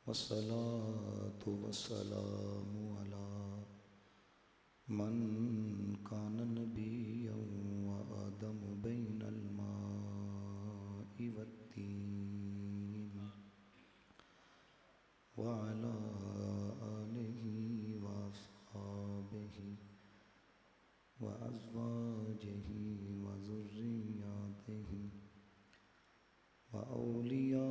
वस्सलातु वस्सलामु अला मन कान नबिय्यन व आदमु बैनल माइ वत्तीन व अला आलिहि व अस्हाबिहि व अज़वाजिहि व ज़ुर्रिय्यातिहि व औलियाइ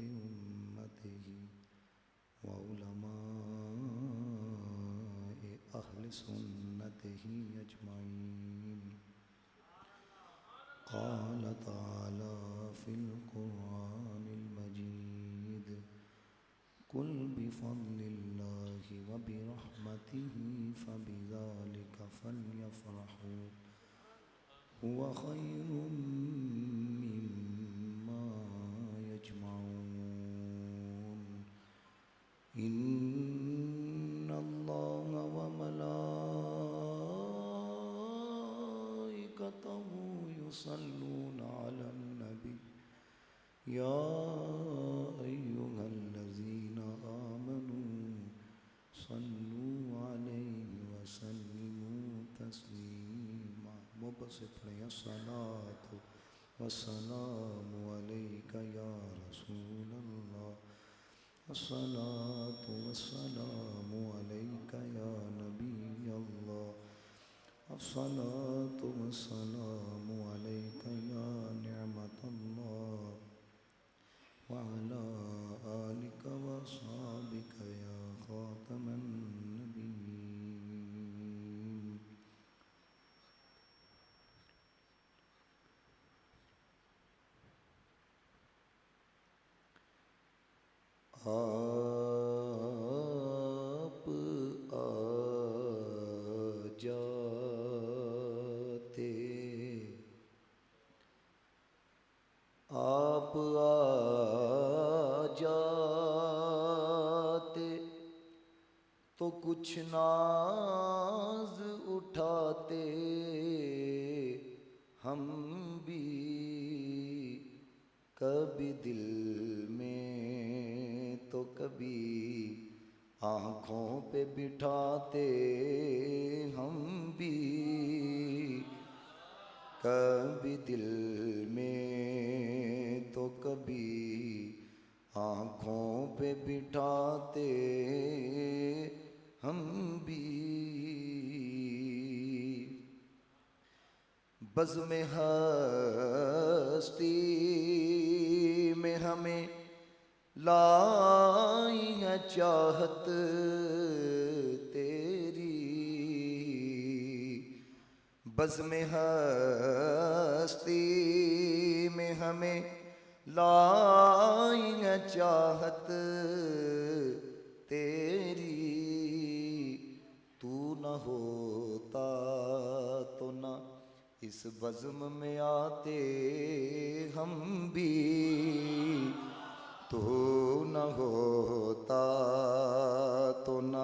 उम्मतिहि व उलमाए अहले सुन्नतिहि अजमाइन। क़ाल तआला फ़िल क़ुरआनिल मजीद कुल बिफ़ज़्लिल्लाहि व बिरहमतिहि फ़बिज़ालिका फ़ल्यफ़रहू हुवा ख़ैरुम मिम्मा यजमऊन। इन्नल्लाहा व मलाइकतहु युसल्लूना अलन नबी या अय्युहल्लज़ीना आमनू सल्लू अलैहि व सल्लिमू तस्लीमा। मोहब्बत से पढ़ें अस्सलातु वस्सलामु अलैका या रसूल अल्लाह, अस्सलातु वस्सलामु अलैका या नबी अल्लाह, अस्सलातु वस्सलामु अलैका या निअमत अल्लाह व अला आलिका व अस्हाबिका या खातमन नबिय्यीन। आप आ जाते, आप आ जाते तो कुछ नाज उठाते हम भी कभी दिल में तो कभी आँखों पे बिठाते हम भी कभी दिल में तो कभी आँखों पे बिठाते हम भी। बज़्म हस्ती में हमें लाई है चाहत तेरी, बज़्म हस्ती में हमें लाई है चाहत तेरी। तू न होता तो न इस बज़्म में आते हम भी, तू न होता तो न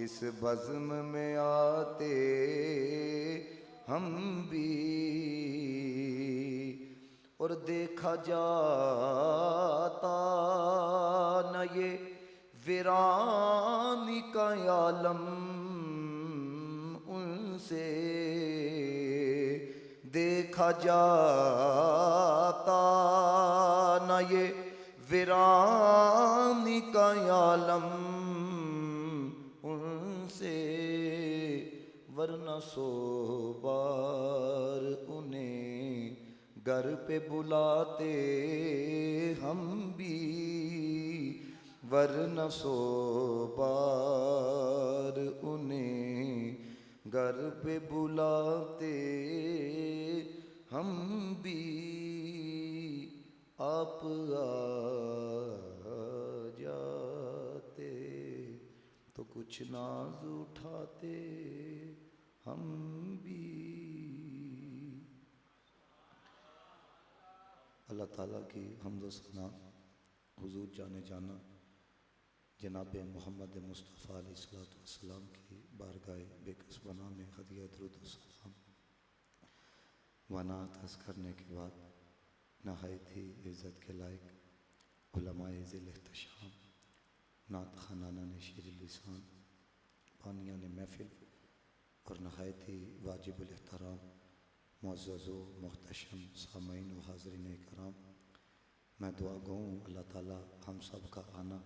इस बज़्म में आते हम भी। और देखा जाता न ये वीरानी का आलम उनसे, देखा जाता न ये वीरानी का आलम उनसे, वरना सो बार उन्हें घर पे बुलाते हम भी, वरना सो बार उन्हें घर पे बुलाते हम भी। आप आ जाते तो कुछ नाज उठाते हम भी। अल्लाह ताला की हम्द व सना हुजूर जाने जाना जनाब मोहम्मद मुस्तफ़ा अलैहिस्सलातु वस्सलाम की बारगाह बेकसबना में हदिया दुरूद व सलाम व नात अर्ज़ करने के बाद नहायत ही इज़्ज़त के लायक उलमाए ज़िल इख्तिशाम, नात खानाना ने शीर लिसान, बानिया ने महफिल और नहायत ही वाजिबुल एहतराम मुअज़्ज़ज़ो मुहतशम सामईन व हाज़रीन कराम, मैं दुआ गो अल्लाह ताला हम सब का आना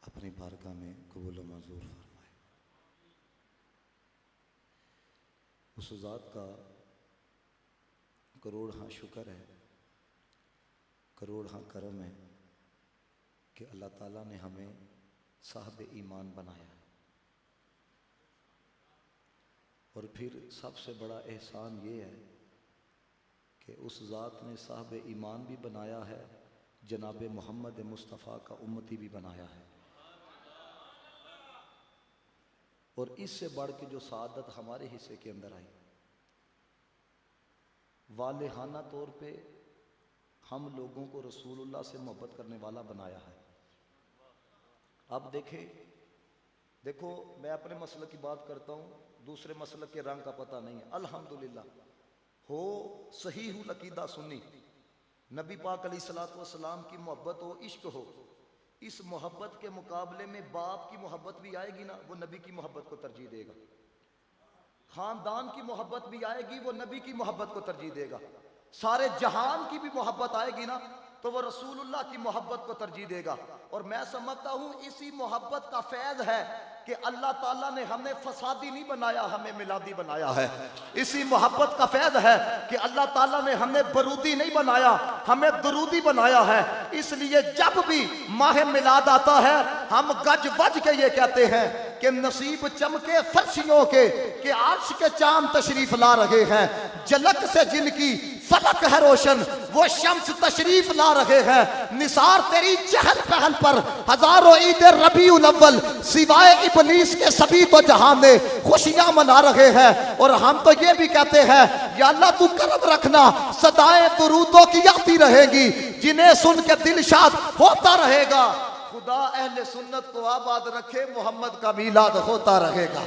अपनी बारगाह में कबूल व मंजूर फरमाए। उस ज़ात का करोड़ हाँ शुक्र है, करोड़ हाँ करम है कि अल्लाह ताला ने हमें साहब ईमान बनाया। और फिर सबसे बड़ा एहसान ये है कि उस ज़ात ने साहब ईमान भी बनाया है, जनाब मोहम्मद मुस्तफ़ा का उम्मती भी बनाया है। और इससे बढ़ के जो सादत हमारे हिस्से के अंदर आई, वालेहाना तौर पे हम लोगों को रसूलुल्लाह से मोहब्बत करने वाला बनाया है। अब देखो मैं अपने मसलक की बात करता हूँ, दूसरे मसलक के रंग का पता नहीं है। अल्हम्दुलिल्लाह हो सहीहुल अकीदा सुन्नी, नबी पाक अलैहिस्सलातु वस्सलाम की मोहब्बत हो, इश्क हो, इस मोहब्बत के मुकाबले में बाप की मोहब्बत भी आएगी ना, वो नबी की मोहब्बत को तरजीह देगा। खानदान की मोहब्बत भी आएगी, वो नबी की मोहब्बत को तरजीह देगा। सारे जहान की भी मोहब्बत आएगी ना, तो वो रसूलुल्लाह की मोहब्बत को तरजीह देगा। और मैं समझता हूँ इसी मोहब्बत का फैज़ है कि अल्लाह ताला ने हमें फसादी नहीं बनाया, हमें मिलादी बनाया है। इसी मोहब्बत का फैज़ है कि अल्लाह ताला ने हमें बरूदी नहीं बनाया, हमें दरूदी बनाया है। इसलिए जब भी माह मिलाद आता है, हम गज वज के ये कहते हैं कि नसीब चमके फर्शियों के कि अर्श के चांद तशरीफ ला रहे हैं, झलक से जिनकी फलक है रोशन वो शम्स तशरीफ ला रहे हैं। निसार तेरी चहल पहल पर हजारों ईद रबीउल अव्वल सिवाय इब्लीस के सभी तो जहां में खुशियां मना रहे हैं। और हम तो ये भी कहते हैं या अल्लाह तू करम रखना, सदाएं दुरूदों की आती रहेगी, जिन्हें सुन के दिल शाद होता रहेगा। खुदा अहले सुन्नत को आबाद रखे, मोहम्मद का मीलाद होता रहेगा।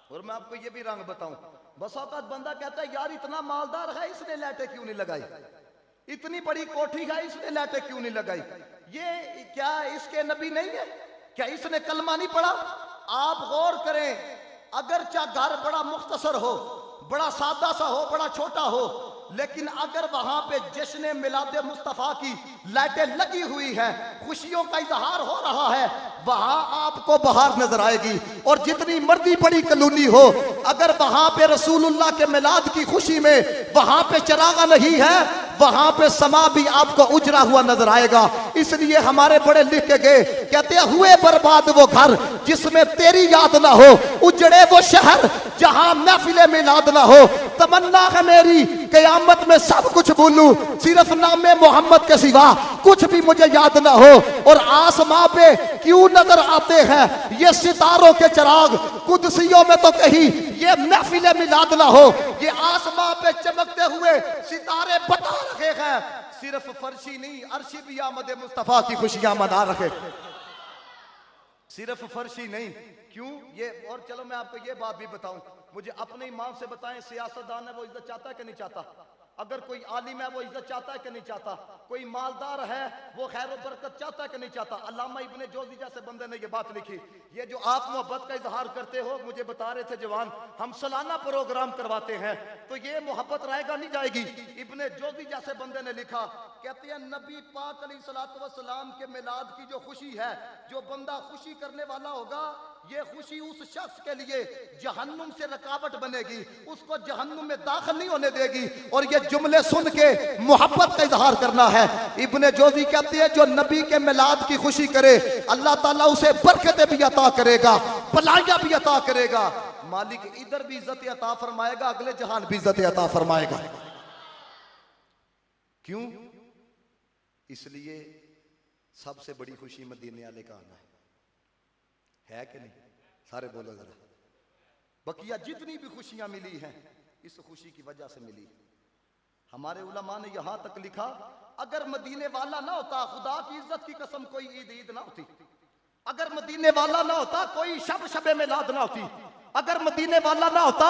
और मैं आपको ये भी रंग बताऊं, बस औकात बंदा कहता है यार इतना मालदार है, इसने लाइटें क्यों नहीं लगाई, इतनी बड़ी कोठी है, इसने लाइटें क्यों नहीं लगाई, ये क्या इसके नबी नहीं है, क्या इसने कलमा नहीं पढ़ा। आप गौर करें, अगर चाहे घर बड़ा मुख्तसर हो, बड़ा सादा सा हो, बड़ा छोटा हो, लेकिन अगर वहां पे जश्न मिलादे मुस्तफा की लाइटें लगी हुई हैं, खुशियों का इजहार हो रहा है, वहां आपको बाहर नजर आएगी। और जितनी मर्जी बड़ी कॉलोनी हो, अगर वहां पे रसूलुल्लाह के मिलाद की खुशी में वहां पे चरागा नहीं है, वहां पे समा भी आपको उजरा हुआ नजर आएगा। इसलिए हमारे बड़े लिख के गए, कहते हैं हुए बर्बाद वो घर जिसमें तेरी याद ना हो, उजड़े वो शहर जहां महफिले मिलाद ना हो। तमन्ना है मेरी कयामत में सब कुछ भूलूं, सिर्फ नामे मोहम्मद के सिवा कुछ भी मुझे याद ना हो। और आसमां पे क्यों नजर आते हैं ये सितारों के चिराग, कुदसियों में तो कहीं ये महफिले मिलाद ना हो। ये आसमां पे चमकते हुए सितारे बता रहे हैं, सिर्फ फर्शी नहीं अर्शी भी आमद मुस्तफा की खुशियां मना रहे, सिर्फ फर्शी नहीं। क्यों ये, और चलो मैं आपको ये बात भी बताऊं, मुझे अपने ईमान से बताएं, सियासतदान है वो इज्जत चाहता है कि नहीं चाहता, अगर कोई आलिम है वो इज्जत चाहता है कि नहीं चाहता, कोई मालदार है वो खैर बरकत चाहता है कि नहीं चाहता। अल्लामा इब्ने जोजी जैसे बंदे ने ये बात लिखी, ये जो आप मोहब्बत का इजहार करते हो, मुझे बता रहे थे जवान, हम सालाना प्रोग्राम करवाते हैं तो ये मोहब्बत रहेगा नहीं जाएगी। इब्ने जोजी जैसे बंदे ने लिखा, कहते हैं नबी पाक अलैहिस्सलातु वस्सलाम के मिलाद की जो खुशी है, जो बंदा खुशी करने वाला होगा, ये खुशी उस शख्स के लिए जहन्नुम से रुकावट बनेगी, उसको जहन्नुम में दाखिल नहीं होने देगी। और ये जुमले सुन के मोहब्बत का इजहार करना है। इब्ने जोजी कहते हैं जो नबी के मिलाद की खुशी करे, अल्लाह ताला उसे बरकतें भी अता करेगा, भलाइयां भी अता करेगा। मालिक इधर भी इज्जत अता फरमाएगा, अगले जहान भी इज्जत अता फरमाएगा। क्यों? इसलिए सबसे बड़ी खुशी मदीने वाले का आना है कि नहीं? सारे बोलो जरा। बकिया जितनी भी खुशियां मिली हैं इस खुशी की वजह से मिली। हमारे उलमा ने यहां तक लिखा, अगर मदीने वाला ना होता, खुदा की इज्जत की कसम, कोई ईद ईद ना होती। अगर मदीने वाला ना होता, कोई शब शबे मिलाद ना होती। अगर मदीने वाला ना होता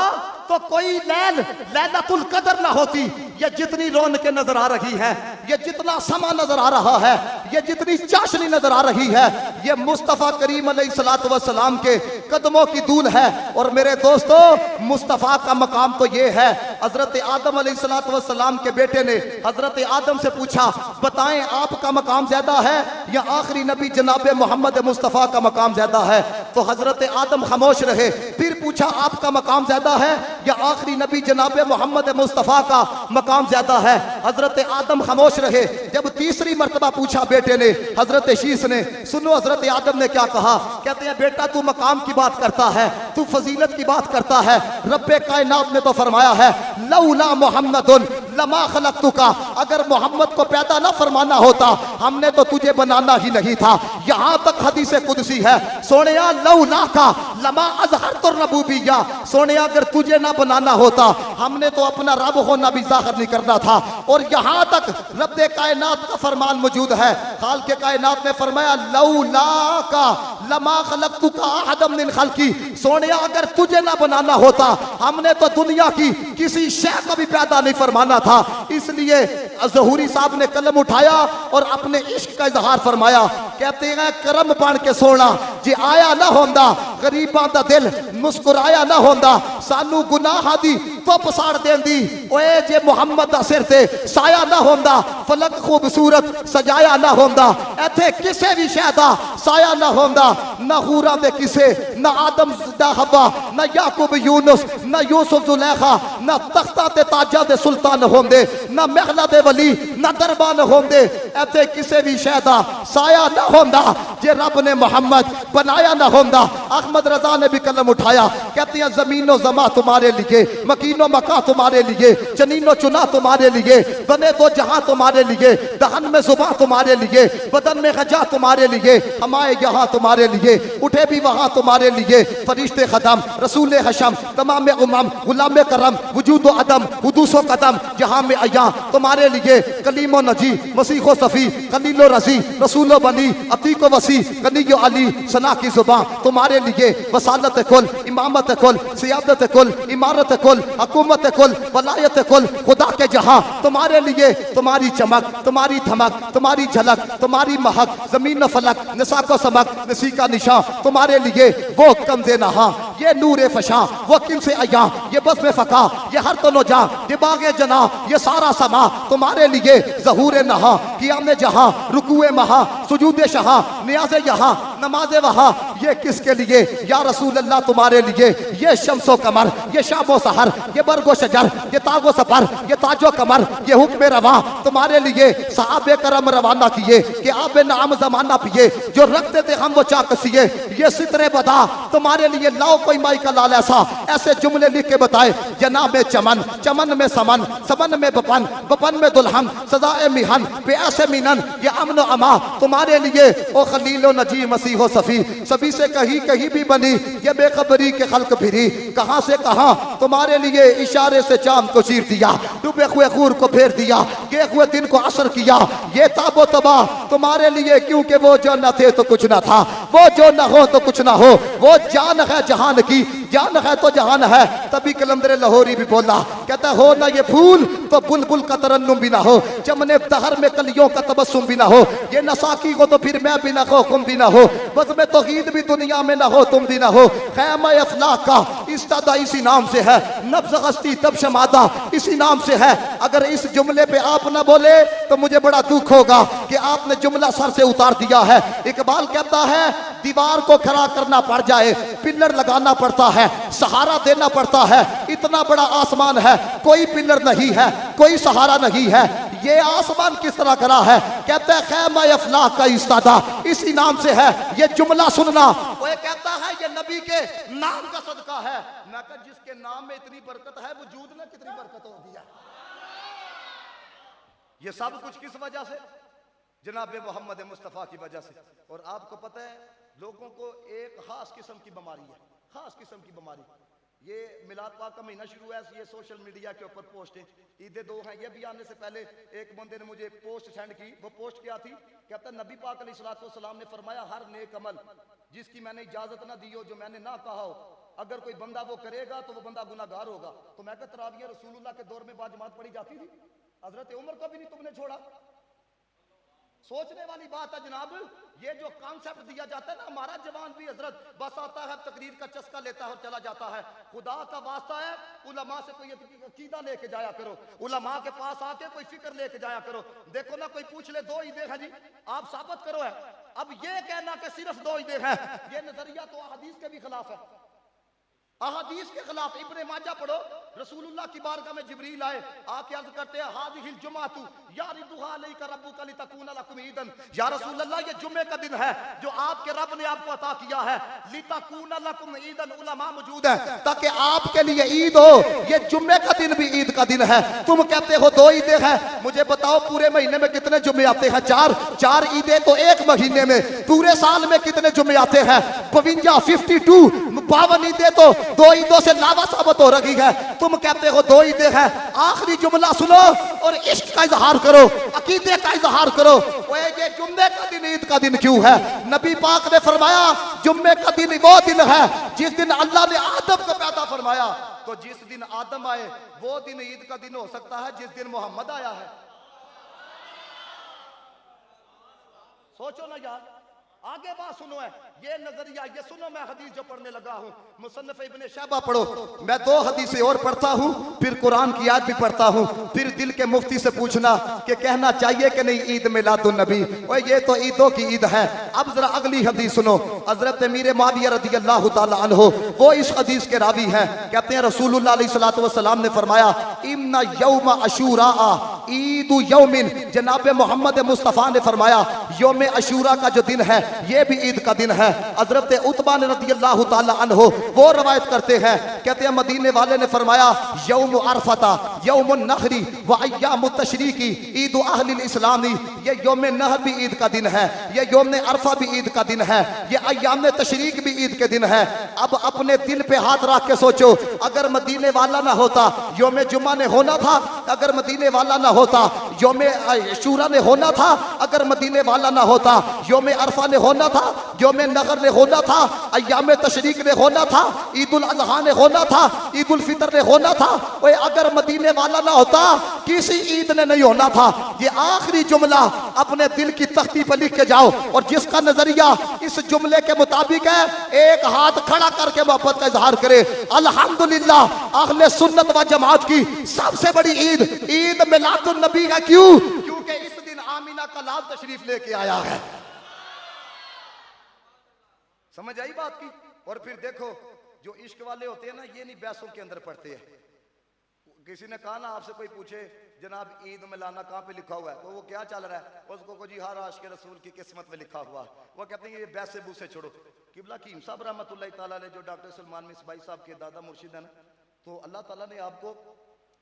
तो कोई लैलतुल कदर ना होती। ये जितनी रौनकें नजर आ रही है, ये जितना समा नजर आ रहा है, ये जितनी चाशनी नजर आ रही है, ये मुस्तफ़ा करीम अलैहिस्सलातु वस्सलाम के कदमों की धूल है। और मेरे दोस्तों, मुस्तफ़ा का मकाम तो ये है, हजरत आदम अलैहिस्सलातु वस्सलाम के बेटे ने हजरत आदम से पूछा, बताएं आपका मकाम ज्यादा है या आखिरी नबी जनाब मोहम्मद मुस्तफ़ा का मकाम ज्यादा है? तो हजरत आदम खामोश रहे। फिर पूछा, आपका मकाम ज्यादा है या आखिरी नबी जनाब मोहम्मद मुस्तफ़ा का मकाम ज्यादा है? हजरत आदम खामोश रहे। जब तीसरी मर्तबा पूछा बेटे ने, हजरत शीश ने, सुनो हजरत आदम ने क्या कहा। कहते हैं, बेटा तू मकाम की बात करता है, तू फजीलत की बात करता है। रब्बे कायनात ने तो फरमाया है, लौला मोहम्मदुन लमा खलक़तुका, अगर मोहम्मद को पैदा ना फरमाना होता, हमने तो तुझे बनाना ही नहीं था। यहां तक हदीस कुदसी है, सोनिया लौला का लमा अज़हरतुर नबूबिय्या, सोनिया अगर तुझे ना बनाना होता, हमने तो अपना रब होना भी ज़ाहिर नहीं करना था। और यहां तक रब्बे कायनात का फरमान मौजूद है। खालिक़े कायनात ने फरमाया, लौला का लमा खलक़तुका अहदम मिन खल्क़ी, सोनिया अगर तुझे ना बनाना होता, हमने तो दुनिया की किसी शय को भी पैदा नहीं फरमाना था। इसलिए ज़हूरी साहब ने कलम उठाया और अपने इश्क का इजहार फरमाया। कहते हैं, करम बन के सोना जे आया ना होंदा, गरीबां दा दिल मुस्कुराया ना होंदा, सानू गुनाह दी तो पसाड़ देंदी। ओए जे मोहम्मद दा सिर ते साया ना होंदा, फलक खूबसूरत सजाया ना होंदा, इथे किसे भी शय दा साया ना होंदा। ना हूरा दे किसे, ना आदम दा हवा, ना याकूब यूनुस, ना यूसुफ जुलेखा, ना तख्ता ते ताजा दे सुल्तान होंदे, ना महला दे वली, ना दरबान होंदे, इथे किसे भी शय दा साया ना होंदा जे रब ने मोहम्मद बनाया ना होंदा। अहमद रजा ने भी कलम उठाया। कहते हैं, जमीनो जमा तुम्हारे लिए, मकीनो मका तुम्हारे लिए, चनीनो चुना तुम्हारे लिए, बने दो जहां तुम्हारे लिए, दहन में जुबां तुम्हारे लिए, बदन में गजा तुम्हारे लिए, हमारे यहाँ तुम्हारे लिए, उठे भी वहां तुम्हारे लिए। फरिश्ते खदम, रसूल हशम, तमाम उमम, गुलाम करम, वजूद अदम, हुदूसो कदम, जहां में अया तुम्हारे लिए। कलीमो नजी, मसीहो सफ़ी, खलीलो रजी, रसूलो बनी, अतीको वसी, गनीयो अली, सना की जुबां तुम्हारे लिए। वसालत कुल, इमामत कुल, सियादत कुल, इमारत कुल, हुकूमत कुल, वलायत कुल, खुदा के जहां तुम्हारे लिए। तुम्हारी चमक, तुम्हारी धमक, तुम्हारी झलक, तुम्हारी महक, जमीन फलक, निसा को समक, नसी का निशा तुम्हारे लिए। वो कमजे नहा, ये नूर फशा, वो किन से अया, ये बस में फका, ये हर तनो जा, ये बागे जना, ये सारा समा तुम्हारे लिए। जहूर नहा, कियाम जहां, रुकुए महा, सुजूद शहा, नियाज़े यहाँ, नमाजे वहाँ, ये किसके लिए? या रसूल अल्लाह तुम्हारे लिए। ये शम्सो कमर, ये शाबो सहर, ये बरगो शजर, ये तागो सफर, ये ताजो कमर, ये हुक्म रवा तुम्हारे लिए। सहाबे करम रवाना किए कि आप नाम जमाना पिए, जो रखते थे हम वो चाकसिए। ये सितरे बता तुम्हारे लिए, लाओ कोई माई का लाल ऐसा, ऐसे जुमले लिख के बताए। जनाब चमन, चमन में समन, समन में बपन, बपन में दुल्हन, सजाए मिहन पे ऐसे मिनन, ये अमन अमा तुम्हारे लिए। ओ खलीलो नजी मसीहो सफ़ी, सभी से कहीं कहीं भी बनी, ये बेखबरी के खल्क फिरी, कहां से कहां तुम्हारे लिए। इशारे से चांद को चीर दिया, डूबे हुए खूर को फेर दिया, गए हुए दिन को असर किया। ये ताबो तबाह तुम्हारे लिए, क्योंकि वो जो न थे तो कुछ न था, वो जो न हो तो कुछ न हो। वो जान है जहान की, जान है तो जहान है। तभी कलंदर लाहौरी भी बोला, कहता हो ना ये फूल तो बुलबुल का तरन्नुम भी ना हो, चमने दहर में कलियों का तबस्सुम भी ना हो, ये नसाकी को तो फिर मैं भी ना हो, तुम भी ना हो, बस में तौहीद भी दुनिया में ना हो, तुम भी ना हो। ख़ैमा अफलाक का इस्तादा इसी नाम से है, नब्ज़ हस्ती तब शमादा इसी नाम से है। अगर इस जुमले पे आप ना बोले तो मुझे बड़ा दुख होगा कि आपने जुमला सर से उतार दिया है। इकबाल कहता है, दीवार को खड़ा करना पड़ जाए, पिलर लगाना पड़ता है, सहारा देना पड़ता है। इतना बड़ा आसमान है, कोई पिलर नहीं है, कोई सहारा नहीं है। ये आसमान किस तरह करा है? कहते हैं, ख़ैमा अफलाक का इस्तादा इसी नाम से है। ये जुमला सुनना, वो कहता है ये नबी के नाम का सदका है। मैं कहा, जिसके नाम में इतनी बरकत है, वजूद में कितनी बरकत होगी है। ये सब कुछ किस वजह से? जनाब मोहम्मद मुस्तफ़ा की वजह से। और आपको पता है, लोगों को एक खास किस्म की बीमारी है, खास किस्म की बीमारी। ये मिलाद पाक का महीना शुरू है, ये सोशल मीडिया के ऊपर पोस्टें, ईदें 2 हैं। ये भी आने से पहले एक बंदे ने मुझे पोस्ट सेंड की। वो पोस्ट क्या थी? कहता नबी पाक अलैहिस्सलाम ने फरमाया हर नेक अमल जिसकी मैंने इजाजत ना दी हो, जो मैंने ना कहा हो, अगर कोई बंदा वो करेगा तो वो बंदा गुनाहगार होगा। तो मैं कहता तरावियां रसूलुल्लाह के दौर में बाजमात पढ़ी जाती थी, हजरत उमर को भी नहीं तुमने छोड़ा। सोचने वाली बात है जनाब। ये जो कॉन्सेप्ट दिया जाता है ना, हमारा जवान भी हजरत बस आता है, तकरीर का चस्का लेता है और चला जाता है। खुदा का वास्ता है, उलमा से कोई अकीदा लेके जाया करो, उलमा के पास आके कोई फिक्र लेके जाया करो। देखो ना, कोई पूछ ले 2 ईदें हैं जी, आप साबित करो है। अब ये कहना कि सिर्फ 2 ईदें हैं, ये नजरिया तो अहदीस के भी खिलाफ है, अहदीस के खिलाफ। इब्ने माजा पढ़ो, रसूलुल्लाह की बारगाह में जिब्रील आए, आके अर्ज करते हैं हादिहिल जुमातु यारिदुहा अलैका रब्बुका लितकूना लकुम ईदन। या रसूलुल्लाह, ये जुम्मे का दिन है जो आपके रब ने आपको अता किया है, लितकूना लकुम ईदन। उलमा मौजूद है ताकि आपके लिए ईद हो। ये जुम्मे का दिन भी ईद का दिन है। तुम कहते हो 2 ईदें हैं, मुझे बताओ पूरे महीने में कितने जुम्मे आते हैं? 4 ईदें तो एक महीने में। पूरे साल में कितने जुम्मे आते हैं? 52, 52 ईदें तो 2 ईदों से लावा साबित हो रही है। तुम कहते हो 2 ईदें हैं। आखिरी जुमला सुनो और इश्क का इजहार करो, अकीदे का इजहार करो। ओए, ये जुम्मे का दिन ईद का दिन क्यों है? नबी पाक ने फरमाया जुम्मे का दिन वो दिन है जिस दिन अल्लाह ने आदम को पैदा फरमाया। तो जिस दिन आदम आए वो दिन ईद का दिन हो सकता है जिस दिन मोहम्मद आया है। सोचो ना यार, आगे बात सुनो है, ये नजरिया, ये सुनो। मैं हदीस जो पढ़ने लगा हूँ, मुसन्नफ इब्ने शैबा पढ़ो। मैं 2 हदीसें और पढ़ता हूँ, फिर कुरान की आयत भी पढ़ता हूँ। फिर दिल के मुफ्ती से पूछना कि कहना चाहिए कि नहीं ईद मिलादुन नबी। ओए, ये तो ईदों की ईद है। अब जरा अगली हदीस सुनो। हजरत अमीर मुआविया रज़ियल्लाहु ताला अन्हु, वो इस हदीस के रावी हैं। कहते हैं रसूलुल्लाह अलैहिस्सलातु वस्सलाम ने फरमाया इन्ना यौम अशूरा ईदु यौमिन। जनाब मोहम्मद मुस्तफ़ा ने फरमाया यौम अशूरा का जो दिन है ये भी ईद का दिन है। हजरत उतबा रज़ियल्लाहु ताला अन्हु वो रवायत करते हैं, कहते हैं मदीने वाले ने फरमाया यौम अरफता यौमुन नहरी व अय्यामुत तशरीकी ईद अहलिल इस्लामी। ये यौम नहर भी ईद का दिन है, ये यौम अरफा भी ईद का दिन है, ये अय्याम तशरीक भी ईद के दिन है। अब अपने दिल पे हाथ रख के सोचो, अगर मदीने वाला ना होता यौम जुम्मा ने होना था, अगर मदीने वाला ना होता यौम अशूरा ने होना था, अगर मदीने वाला ना होता यौम अरफा ने होना था, यौम नगर ने होना था, अय्याम तशरीक ने होना था, ईद उल अज़हा ने होना था, ईद उल फितर ने होना था। ओए, अगर मदीने वाला ना होता किसी ईद ने नहीं होना था। ये आखिरी जुमला अपने दिल की तख्ती पर लिख के जाओ, और जिसका नजरिया इस जुमले के मुताबिक है एक हाथ खड़ा करके मोहब्बत का इजहार करे। अल्हम्दुलिल्लाह, अहले सुन्नत व जमात की सबसे बड़ी ईद ईद मिलादुन नबी है। क्यों? क्योंकि इस दिन आमीना का लाल तशरीफ लेके आया है। समझ आई बात की? और फिर देखो, जो इश्क वाले होते हैं ना, ये नहीं बहसों के अंदर पड़ते हैं। किसी ने कहा ना, आपसे कोई पूछे जनाब ईद मिलाना कहाँ पे लिखा हुआ है, तो वो क्या चल रहा है, उसको को जी हर आशिक रसूल की किस्मत में लिखा हुआ। वो कहते हैं ये बैसे बूसे छोड़ो। किबला कीम साहब रहमतुल्लाह ताला अलैह, जो डॉक्टर सलमान मिसबाई साहब के दादा मुर्शिद है ना, तो अल्लाह ताला ने आपको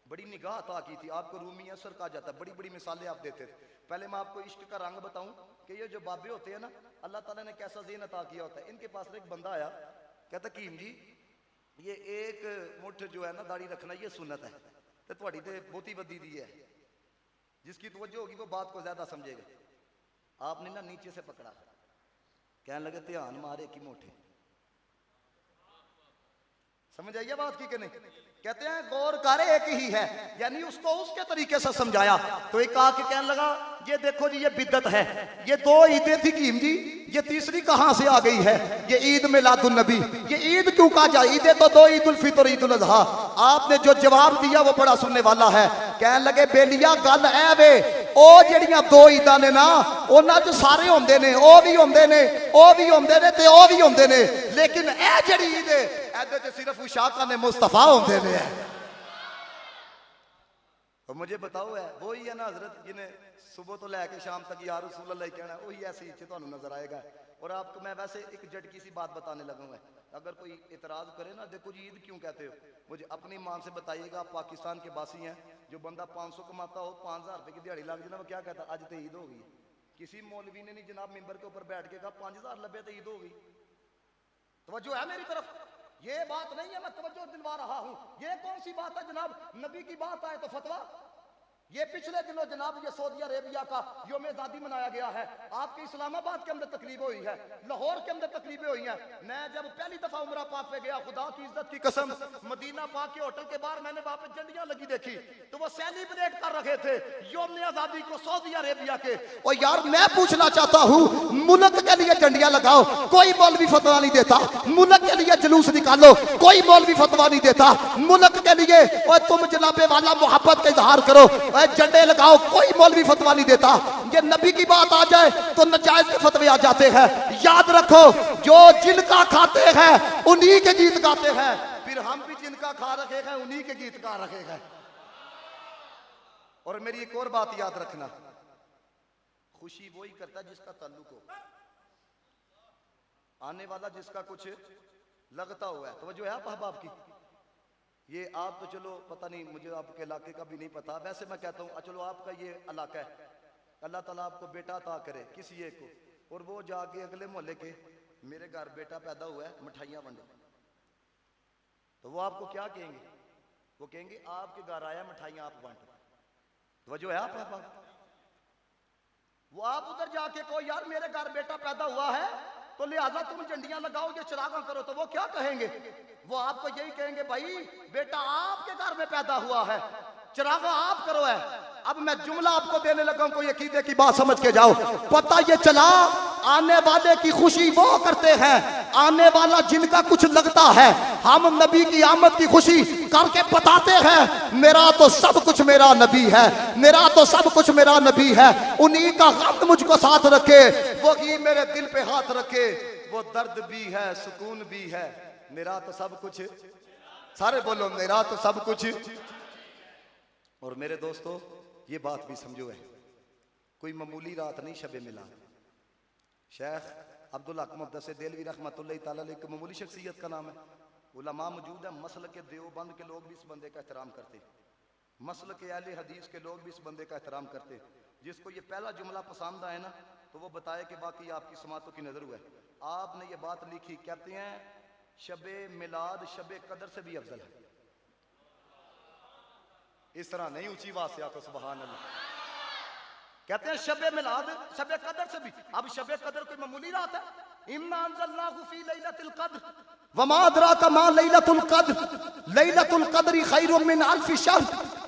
बड़ी निगाह अता की थी। आपको रूमी असर कहा जाता है, बड़ी बड़ी मिसालें आप देते थे। पहले मैं आपको इश्क का रंग बताऊं कि ये जो बाबे होते हैं ना, अल्लाह ताला ने कैसा ज़हन अता किया होता है। इनके पास एक बंदा आया, कहता कीम जी ये एक मुठ जो है ना दाढ़ी रखना ये सुन्नत है, तो थोड़ी तो बहुती बदी दी है। जिसकी तवज्जो होगी वो बात को ज्यादा समझेगा। आपने ना नीचे से पकड़ा, कहने लगे ध्यान मारे की मोटे। समझ आइए बात की कि नहीं? कहते हैं गौर कर एक ही है, यानी उसको उसके तरीके से समझाया। तो एक आके कहने लगा ये देखो जी ये बिद्दत है, ये 2 ईदें थी कीम जी, ये तीसरी कहां से आ गई है? ये ईद मिलादुन नबी, ये ईद क्यों कहा जाए? ईदें तो 2, ईद उल फितर ईद उल अज़हा। आपने जो जवाब दिया वो बड़ा सुनने वाला है। कहने लगे बेलिया गल ऐ वे, ओ जड़ियां 2 ईदां ने ना, उन्हां च सारे होंदे ने, ओ भी होंदे ने, ओ भी होंदे ने ते ओ भी होंदे ने, लेकिन ए जड़ी ईद है एदे च सिर्फ उशाका ने मुस्तफा होंदे ने। और मुझे बताओ है वही है ना हजरत जिन्हें सुबह तो लैके शाम तक या रसूल अल्लाह कहना, वही ऐसे ही तुहानू नजर आएगा। और आपको मैं वैसे एक झटकी सी बात बताने लगा हूं। अगर कोई इतराज करे ना, देखो जी ईद क्यों कहते हो, मुझे अपनी मान से बताइएगा। आप पाकिस्तान के बासी हैं, जो बंदा 500 कमाता हो, 5000 रुपए की दिहाड़ी लग जाए ना, वो क्या कहता आज तो ईद हो गई। किसी मौलवी ने नहीं जनाब मिंबर के ऊपर बैठ के कहा 5000 लबे तो ईद हो गई। तवज्जो है मेरी तरफ? ये बात नहीं है, मैं तवज्जो दिलवा रहा हूं। ये कौन सी बात है जनाब, नबी की बात आए तो फतवा। ये पिछले दिनों जनाब ये सऊदी अरेबिया का यौम आज़ादी मनाया गया है। आपके इस्लामाबाद के अंदर तकरीब हुई है, लाहौर के अंदर तकरीबें हुई हैं। मैं जब पहली दफा उमरा पाक पे गया, खुदा की इज्जत की कसम, मदीना पाक के होटल के बाहर मैंने वहां पे झंडियां लगी देखी, तो वो सेलिब्रेट कर रहे थे यौम आज़ादी को सऊदी अरेबिया के। और यार मैं पूछना चाहता हूं, मुल्क के लिए झंडियां लगाओ, कोई मौलवी फतवा नहीं देता। मुल्क के लिए जुलूस निकालो, कोई मौलवी फतवा नहीं देता। मुल्क के लिए और तुम जनाबे वाला मोहब्बत का इजहार करो, झंडे लगाओ, कोई मौलवी फतवा नहीं देता। ये नबी की बात आ जाए तो नजायज के फतवे आ जाते हैं। याद रखो, जो जिनका खाते हैं उन्हीं के गीत गाते हैं। फिर हम भी जिनका खा रखे हैं उन्हीं के गीत गा रखे हैं। और मेरी एक और बात याद रखना, खुशी वही करता है जिसका ताल्लुक हो, आने वाला जिसका कुछ लगता हुआ है। तो जो है अहबाब की, ये आप तो चलो पता नहीं, मुझे आपके इलाके का भी नहीं पता। वैसे मैं कहता हूँ चलो आपका ये इलाका है, अल्लाह ताला आपको बेटा अता करे किसी एक को, और वो जाके अगले मोहल्ले के, मेरे घर बेटा पैदा हुआ है, मिठाइयाँ बंटो, तो वो आपको क्या कहेंगे? वो कहेंगे आपके घर आया, मिठाइयाँ आप बांटो। तो जो है आप वो आप उधर जाके कहो यार मेरे घर बेटा पैदा हुआ है तो लिहाजा तुम झंडियां लगाओगे, चिरागा करो, तो वो क्या कहेंगे? वो आपको यही कहेंगे भाई बेटा आपके घर में पैदा हुआ है, चिरागा आप करो है। अब मैं जुमला आपको देने लगा हूं, कोई अकीदे की बात समझ के जाओ। पता ये चला, आने वाले की खुशी वो करते हैं, आने वाला जिनका कुछ लगता है। हम नबी की आमद की खुशी करके बताते हैं मेरा तो सब कुछ मेरा नबी है, मेरा तो सब कुछ मेरा नबी है। उन्हीं का गम मुझको साथ रखे, वो ही मेरे दिल पे हाथ रखे। वो दर्द भी है, सुकून भी है, मेरा तो सब कुछ, सारे बोलो मेरा तो सब कुछ। और मेरे दोस्तों ये बात भी समझो है, कोई मामूली रात नहीं शबे मिलाद। शेख अब्दुल हक मुहद्दिस देलवी रहमतुल्लाह तआला अलैह की मामूली शख्सियत का नाम है। उलमा मौजूद है, मसल के देवबंद के लोग भी इस बंदे का एहतराम करते, मसल के अहले हदीस के लोग भी इस बंदे का एहतराम करते। जिसको ये पहला जुमला पसंद आए ना, तो वो बताए कि बाकी आपकी समातों की नजर हुआ है। आपने ये बात लिखी, कहते हैं शबे मिलाद शबे कदर से भी अफजल है। इस तरह नहीं ऊंची बात से आको सुभान अल्लाह। कहते हैं शबे मिलाद शबे कदर से भी। अब शबे कदर कोई मामूली रात है? इन्ना अंज़लनाहु फी लैलतिल क़द्र वमा अदराका मा लैलतुल क़द्र लैलतुल क़द्रि खैरुम मिन अल्फि शहर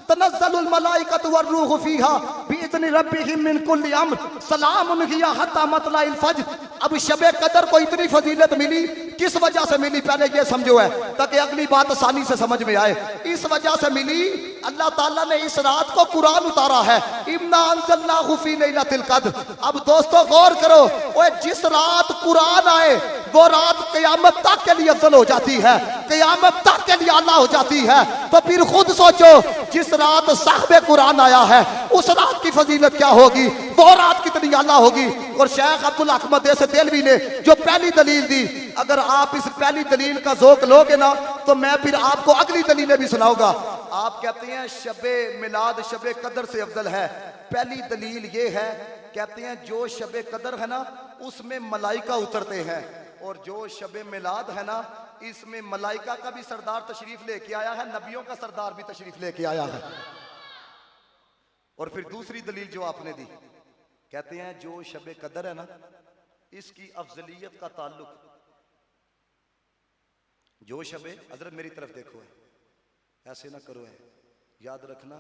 तनज़्ज़लुल मलाइकतु वर्रूहु फीहा बिइज़्नि रब्बिहिम मिन कुल्लि अम्र सलामुन हिया हत्ता मतलाइल फज्र। अब शबे कदर को इतनी फजीलत मिली, किस वजह से मिली पहले ये समझो है, ताकि अगली बात आसानी से समझ में आए। इस वजह से मिली, अल्लाह ताला ने इस रात को कुरान उतारा है, इन्ना अंज़लनाहु फी लैलतिल क़द्र। अब दोस्तों गौर करो, ओए जिस रात कुरान आए वो रात क़यामत तक के लिए अफजल हो जाती है, क़यामत तक के लिए आला हो जाती है। तो फिर खुद सोचो, जिस रात साहिब कुरान आया है उस रात की फजीलत क्या होगी, वो रात कितनी आला होगी। और शेख अब्दुल हक मुहद्दिस देलवी ने जो पहली दलील दी, अगर आप इस पहली दलील का ज़ौक़ लोगे ना, तो मैं फिर आपको अगली दलीलें भी सुनाऊंगा। आप कहते हैं शबे मिलाद शबे कदर से अफजल है। पहली दलील ये है, कहते हैं जो शबे कदर है ना उसमें मलाइका उतरते हैं, और जो शबे मिलाद है ना इसमें मलाइका का भी सरदार तशरीफ लेके आया है, नबियों का सरदार भी तशरीफ लेके आया है। और फिर दूसरी दलील जो आपने दी, कहते हैं जो शबे कदर है ना इसकी अफजलियत का ताल्लुक, जो शबे, हजरत मेरी तरफ देखो है, ऐसे ना करो है, याद रखना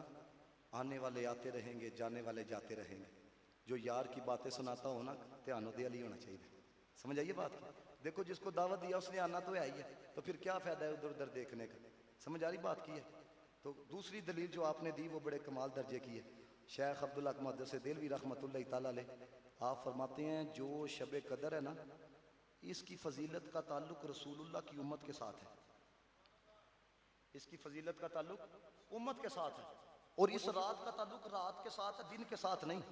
आने वाले आते रहेंगे, जाने वाले जाते रहेंगे। जो यार की बातें सुनाता हो ना, ध्यान दे अली होना चाहिए। समझ आइए बात? देखो जिसको दावत दिया उसने आना तो है ही है, तो फिर क्या फायदा है उधर उधर देखने का। समझ आ रही बात की है? तो दूसरी दलील जो आपने दी वो बड़े कमाल दर्जे की है। शेख अब्दुल हक मुहद्दिस देलवी रहमतुल्लाह तआला अलैह आप फरमाते हैं जो शबे कदर है ना इसकी फजीलत का ताल्लुक रसूलुल्लाह की उम्मत के साथ है, इसकी फजीलत का ताल्लुक उम्मत के साथ है, और इस रात का ताल्लुक रात के साथ है, दिन के साथ नहीं।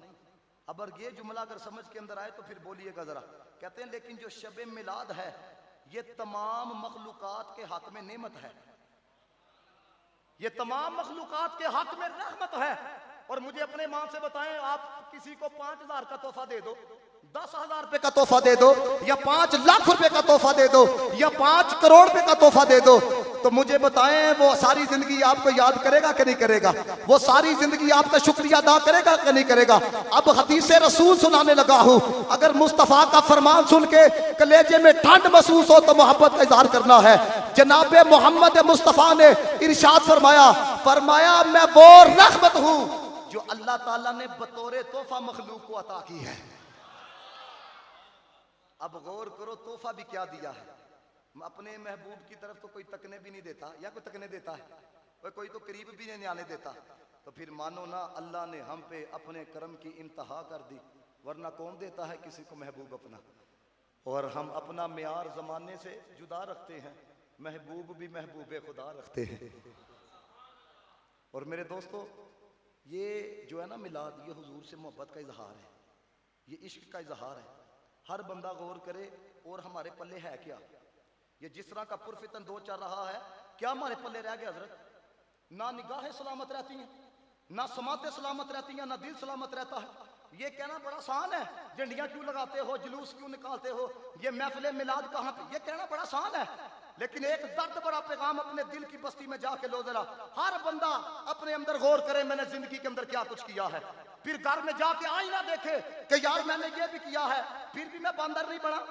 अब ये जुमला अगर समझ के अंदर आए तो फिर बोलिएगा जरा। कहते हैं लेकिन जो शबे मिलाद है ये तमाम मखलूकात के हक में नेमत है, ये तमाम मखलूकात के हक में रहमत है। और मुझे अपने ईमान से बताएं, आप किसी को 5,000 का तोहफा दे दो, 10,000 रुपए का तोहफा दे दो, या 5 लाख रुपए का तोहफा दे दो, या 5 करोड़ रुपए का तोहफा दे दो, तो मुझे बताएं वो सारी जिंदगी आपको याद करेगा कि नहीं करेगा? वो सारी जिंदगी आपका शुक्रिया अदा करेगा कि नहीं करेगा? अब हदीस रसूल सुनाने लगा हूं। अगर मुस्तफा का फरमान सुन के कलेजे में ठंड महसूस हो तो मोहब्बत का इजहार करना है। जनाब मोहम्मद मुस्तफा ने इरशाद फरमाया मैं वो रहमत हूं जो अल्लाह ताला ने बतौरे तोहफा मखलूक को अता की है। अब गौर करो, तोहफा भी क्या दिया है। अपने महबूब की तरफ तो कोई तकने भी नहीं देता, या कोई तकने देता है? कोई तो करीब भी नहीं आने देता। तो फिर मानो ना अल्लाह ने हम पे अपने करम की इंतहा कर दी, वरना कौन देता है किसी को महबूब अपना? और हम अपना मियार जमाने से जुदा रखते हैं, महबूब भी महबूब खुदा रखते हैं। और मेरे दोस्तों, ये जो है ना मिलाद, ये हुजूर से मोहब्बत का इजहार है, ये इश्क का इजहार है। हर बंदा गौर करे, और हमारे पल्ले है क्या? ये जिस तरह का पुरफितन दो चल रहा है, क्या हमारे पल्ले रह गया हजरत? ना निगाहें सलामत रहती हैं, ना समातें सलामत रहती हैं, ना दिल सलामत रहता है। ये कहना बड़ा आसान है, झंडियां क्यों लगाते हो, जुलूस क्यों निकालते हो, ये महफिल मिलाद कहाँ पे, ये कहना बड़ा आसान है। लेकिन एक दर्द बड़ा पैगाम अपने दिल की बस्ती में जाके लो जरा। हर बंदा अपने अंदर गौर करे, मैंने जिंदगी के अंदर क्या कुछ किया है। फिर घर में जाके आईना देखे कि यार मैंने ये भी किया है, फिर भी मैं बंदर नहीं बना,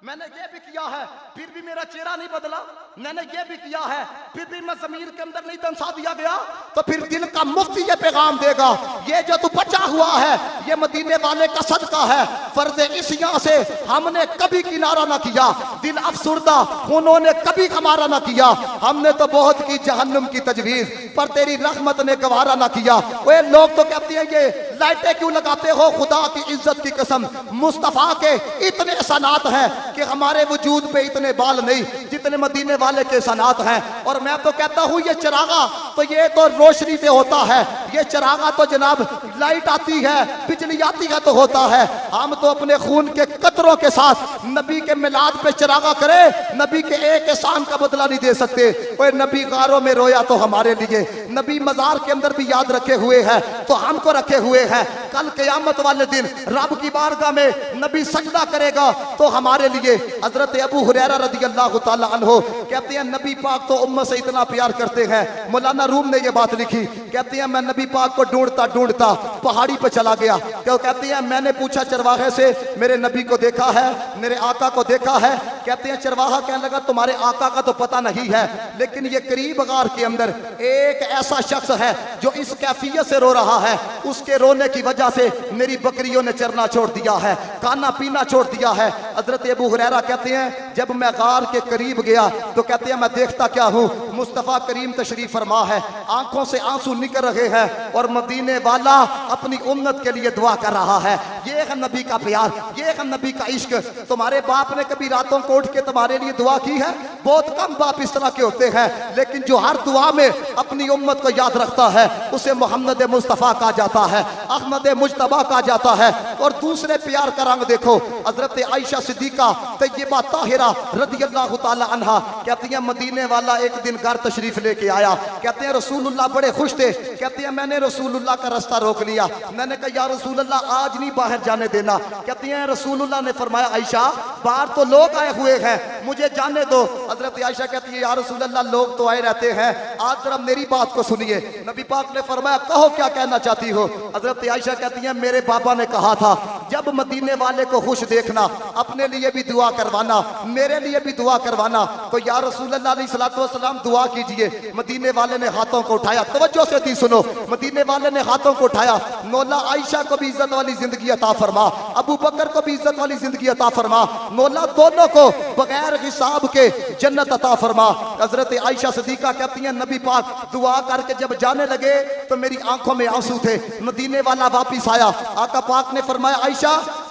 मैंने ये भी किया है, फिर भी मेरा चेहरा नहीं बदला, मैंने ये भी किया है, फिर भी मैं जमीर के अंदर नहीं दंसा दिया गया, तो फिर दिल का मुफ्ती ये पैगाम देगा, ये जो तू बचा हुआ है ये मदीने वाले का सदका है। फर्ज इसिया से हमने कभी किनारा ना किया, दिल अफसुर्दा उन्होंने कभी हमारा ना किया, हमने तो बहुत की जहन्नुम की तजवीज, पर तेरी रहमत ने गवारा ना किया। वे लोग तो कहते हैं ये लाइटें क्यों लगाते हो, खुदा की इज्जत की कसम मुस्तफा के इतने सनात हैं कि हमारे वजूद पे इतने बाल नहीं जितने मदीने वाले के सनात हैं। और मैं तो कहता हूँ ये चरागा तो ये तो रोशनी से होता है, ये चरागा तो जनाब लाइट आती है, बिजली आती है तो होता है। हम तो अपने खून के कतरों के साथ नबी के मिलाद पे चरागा करे, नबी के एक एहसान का बदला नहीं दे सकते। कोई नबी गारों में रोया तो हमारे लिए, नबी मजार के अंदर भी याद रखे हुए हैं तो हमको रखे हुए हैं। कल क़यामत वाले दिन रब की बारगाह में नबी सजदा करेगा तो हमारे लिए। हजरत अबू हुरैरा रज़ियल्लाहु ताला अन्हु कहते हैं नबी पाक तो उम्मत से इतना प्यार करते हैं, मौलाना रूम ने ये बात लिखी, कहते हैं मैं नबी पाक को ढूंढता ढूंढता पहाड़ी पर चला गया। क्यों कहते हैं मैंने पूछा चरवाहे से, मेरे नबी को देखा है, मेरे आका को देखा है? कहते हैं चरवाहा कहने लगा तुम्हारे आका का तो पता नहीं है, लेकिन ये करीब गार के अंदर एक ऐसा शख्स है जो इस कैफियत से रो रहा है, उसके रोने की वजह से मेरी बकरियों ने चरना छोड़ दिया है, खाना पीना छोड़ दिया है। हजरत अबू हुरैरा कहते हैं जब मैं गार के करीब गया तो कहते हैं मैं देखता क्या हूँ, मुस्तफ़ा करीम तशरीफ फरमा है, आंखों से आंसू निकल रहे हैं और मदीने वाला अपनी उम्मत के लिए दुआ कर रहा है। ये है नबी का प्यार, ये है नबी का इश्क। तुम्हारे बाप ने कभी रातों को उठ के तुम्हारे लिए दुआ की है? बहुत कम बाप इस तरह के होते हैं, लेकिन जो हर दुआ में अपनी उम्मत को याद रखता है उसे मोहम्मद मुस्तफ़ा कहा जाता है, अहमद मुज्तबा कहा जाता है। और दूसरे प्यार का रंग देखो, हजरत आयशा सिद्दीका तय्यबा ताहिरा रज़ियल्लाहु ताला अन्हा कहती हैं मदीने वाला एक दिन घर तशरीफ लेके आया, कहते हैं रसूलुल्लाह बड़े खुश थे, कहते हैं मैंने रसूलुल्लाह का रास्ता रोक लिया, मैंने कहा या रसूलुल्लाह आज नहीं बाहर जाने देना। कहती हैं रसूलुल्लाह ने फरमाया आयशा बाहर तो लोग आए हुए हैं, मुझे जाने दो। हजरत आयशा कहती है या रसूलुल्लाह लोग तो आए रहते हैं, आज जरा मेरी बात को सुनिए। नबी पाक ने फरमाया कहो क्या कहना चाहती हो? हजरत आयशा कहती हैं मेरे बाबा ने कहा था जब मदीने वाले को खुश देखना अपने लिए भी दुआ करवाना, मेरे लिए भी दुआ करवाना। तो या रसूलुल्लाह अलैहिस्सलातु वस्सलाम दुआ कीजिए। मदीने वाले ने हाथों को उठाया, तवज्जो से दी सुनो, मदीने वाले ने हाथों को उठाया, मौला आयशा को भी इज्जत वाली जिंदगी अता फरमा, अबू बकर को भी इज्जत वाली जिंदगी अता फरमा, मौला दोनों को बगैर हिसाब के जन्नत अता फरमा। हजरत आयशा सिद्दीका कहती हैं नबी पाक दुआ करके जब जाने लगे तो मेरी आंखों में आंसू थे। मदीने वाला वापिस आया, आका पाक ने फरमाया आयशा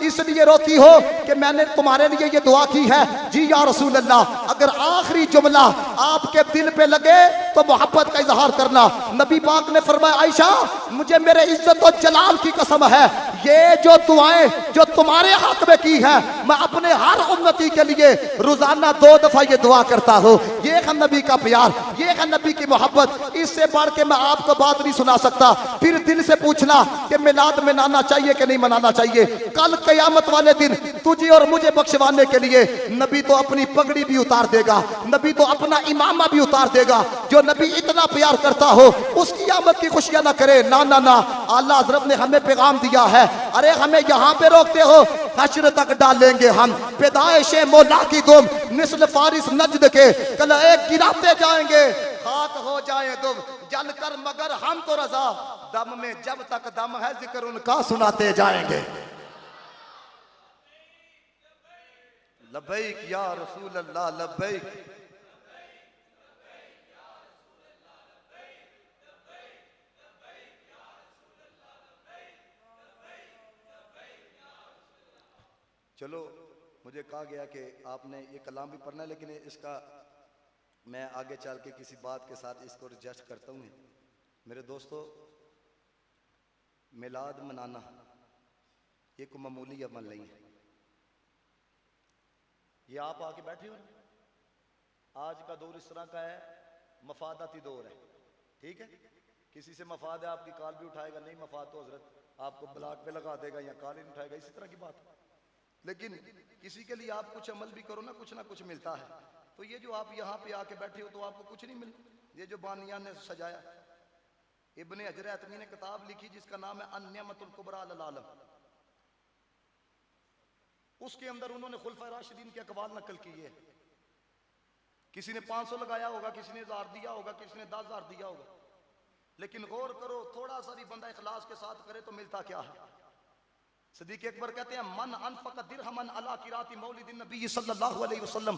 इसलिए रोती हो कि मैंने तुम्हारे लिए ये दुआ की है? जी या रसूल अल्लाह, अगर आखिरी जुमला आपके दिल पे लगे तो मोहब्बत का इजहार करना। नबी पाक ने फरमाया आयशा मुझे मेरे इज्जत और जलाल की कसम है ये जो दुआएं जो तुम्हारे हक में की है, मैं अपने हर उम्मती के लिए रोजाना 2 दफा ये दुआ करता हूँ। ये है नबी का प्यार, ये है नबी की मोहब्बत। इससे बढ़ के मैं आपको बात नहीं सुना सकता। फिर दिल से पूछना कि मिलाद मनाना चाहिए कि नहीं मनाना चाहिए। कल कयामत वाले दिन तुझे और मुझे बख्शवाने के लिए नबी तो अपनी पगड़ी भी उतार देगा, नबी तो अपना इमामा भी उतार देगा। जो नबी इतना प्यार करता हो उसकी आमद की खुशियां ना करे। ना ना ना, आला हजरत ने हमें पैगाम दिया है। अरे हमें यहाँ पे रोकते हो, हश्र तक डालेंगे हम। पैदाइशे मौला की दुम निस्ल फारिस नजद के कल एक गिराते जाएंगे। खाक हो जाए तुम जल कर मगर हम तो रजा, दम में जब तक दम है जिक्र उनका सुनाते जाएंगे। लब्बैक या रसूल अल्लाह लब्बैक। चलो, मुझे कहा गया कि आपने ये कलाम भी पढ़ना है, लेकिन इसका मैं आगे चल के किसी बात के साथ इसको एडजस्ट करता हूँ। मेरे दोस्तों, मिलाद मनाना ये कोई मामूली अमल नहीं है। ये आप आके बैठे हो, आज का दौर इस तरह का है, मफादाती दौर है। ठीक है, किसी से मफाद है, आपकी कॉल भी उठाएगा, नहीं मफाद तो हजरत आपको ब्लॉक पे लगा देगा या कॉल ही नहीं उठाएगा, इसी तरह की बात है। लेकिन किसी के लिए आप कुछ अमल भी करो ना कुछ मिलता है। तो ये जो आप यहाँ पे आके बैठे हो तो आपको कुछ नहीं मिलता। ये जो बानिया ने सजाया, इब्ने हजर हैतमी ने किताब लिखी जिसका नाम है अन-निअमतुल कुबरा अल आलम, उसके अंदर उन्होंने खुलफा राशिदीन के अकवाल नकल किए। किसी ने 500 लगाया होगा, किसी ने 1000 दिया होगा, किसी ने 10,000 दिया होगा। लेकिन गौर करो, थोड़ा सा भी बंदा इखलास के साथ करे तो मिलता क्या है। सदीक अकबर कहते हैं मन अनफक दिरहमन अला किराती मौलिदिन नबी सल्लल्लाहु अलैहि वसल्लम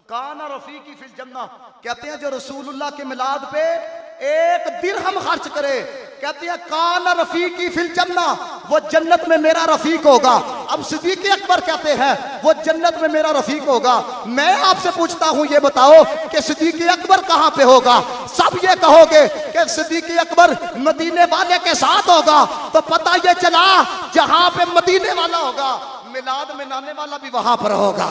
काना रफीकी फिल जन्नह। कहते हैं जो रसूलुल्लाह के मिलाद पे 1 दिरहम खर्च करे, कहते हैं काना रफीकी फिल जन्नह, वो जन्नत में मेरा रफीक होगा। अब सिद्दीक अकबर कहते हैं वो जन्नत में मेरा रफीक होगा। मैं आपसे पूछता हूं, ये बताओ कि सिद्दीक अकबर कहां पे होगा। सब ये कहोगे कि सिद्दीक अकबर मदीने वाले के साथ होगा, तो पता ये चला जहां पे मदीने वाला होगा, मिलाद मनाने वाला भी वहां पर होगा।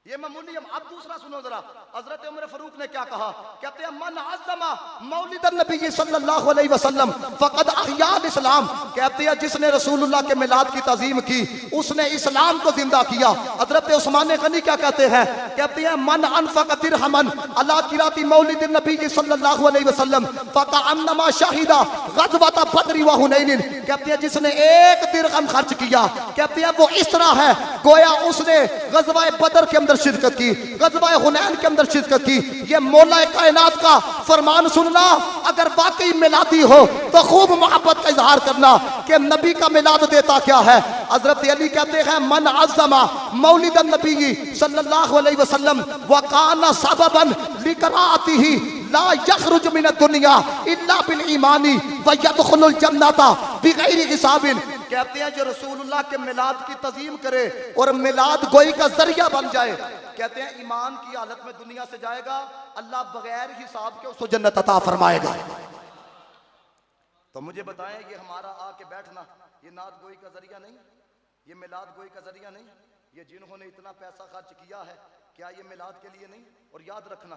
ये मामूली। अब दूसरा सुनो जरा, हजरत उमर फारूक ने क्या कहा। कहते हैं मन अज़्ज़मा मौलिद नबी सल्लल्लाहु अलैहि वसल्लम फ़क़द अहया इस्लाम। कहते हैं जिसने रसूलुल्लाह के मिलाद की तज़ीम की उसने इस्लाम को जिंदा किया। हजरत उस्मान गनी क्या कहते हैं, कहते हैं मन अनफ़क़ दिरहमन अला किराती मौलिद नबी सल्लल्लाहु अलैहि वसल्लम फ़कअन्नमा शहीदा ग़ज़वत बद्र व हुनैन। कहते हैं जिसने 1 दिरहम खर्च किया, कहते हैं वो इस तरह है गोया उसने ग़ज़वा बदर के अंदर शिरकत की, ग़ज़वा हुनैन के अंदर शिरकत की। ये मौला कायनात का फरमान सुनना, अगर वाकई मिलादी हो तो खूब मोहब्बत का इजहार करना कि नबी का मिलाद देता क्या है। हजरत अली कहते हैं मन अज़्ज़मा मौलिद नबी सल्लल्लाहु अलैहि वसल्लम व काना सबबन लिक़राअतिही ला यखरुज मिन दुनिया इल्ला बिल ईमानी व यदखुलुल जन्नता बिगैरि हिसाबिन। कहते हैं जो रसूलुल्लाह के मिलाद की तज़ीम करे और मिलाद गोई का जरिया बन जाए, कहते हैं ईमान की हालत में दुनिया से जाएगा, अल्लाह बगैर हिसाब के उसको जन्नत अता फरमाएगा। तो मुझे बताएं, ये हमारा आके बैठना ये नात गोई का जरिया नहीं, ये मिलाद गोई का जरिया नहीं। ये जिन्होंने इतना पैसा खर्च किया है, क्या ये मिलाद के लिए नहीं। और याद रखना,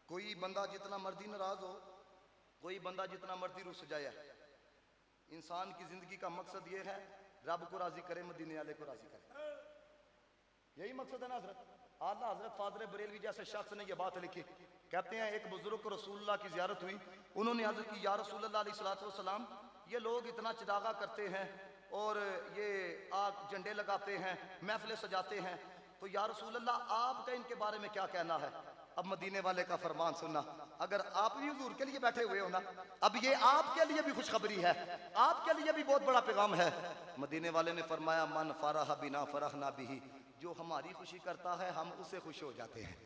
कोई बंदा जितना मर्जी नाराज हो, कोई बंदा जितना मर्जी रुस जाए, इंसान की जिंदगी का मकसद ये है रब को राजी करे, मदीने वाले को राजी करे। यही मकसद है ना हजरत। आला हजरत फादर बरेलवी जैसे शख्स ने यह बात लिखी। कहते हैं एक बुजुर्ग को रसूलुल्लाह की जियारत हुई, उन्होंने अर्ज की या रसूलुल्लाह अलैहिस्सलातु वस्सलाम, ये लोग इतना चिरागा करते हैं और ये आग झंडे लगाते हैं, महफिलें सजाते हैं, तो या रसूलुल्लाह आपका इनके बारे में क्या कहना है। अब मदीने वाले का फरमान सुनना, अगर आप भी हुजूर के लिए बैठे हुए हो ना, अब ये आपके लिए भी खुशखबरी है, आपके लिए भी बहुत बड़ा पैगाम है। मदीने वाले ने फरमाया मन फरह बिना फरहना बिही, जो हमारी खुशी करता है हम उससे खुश हो जाते हैं।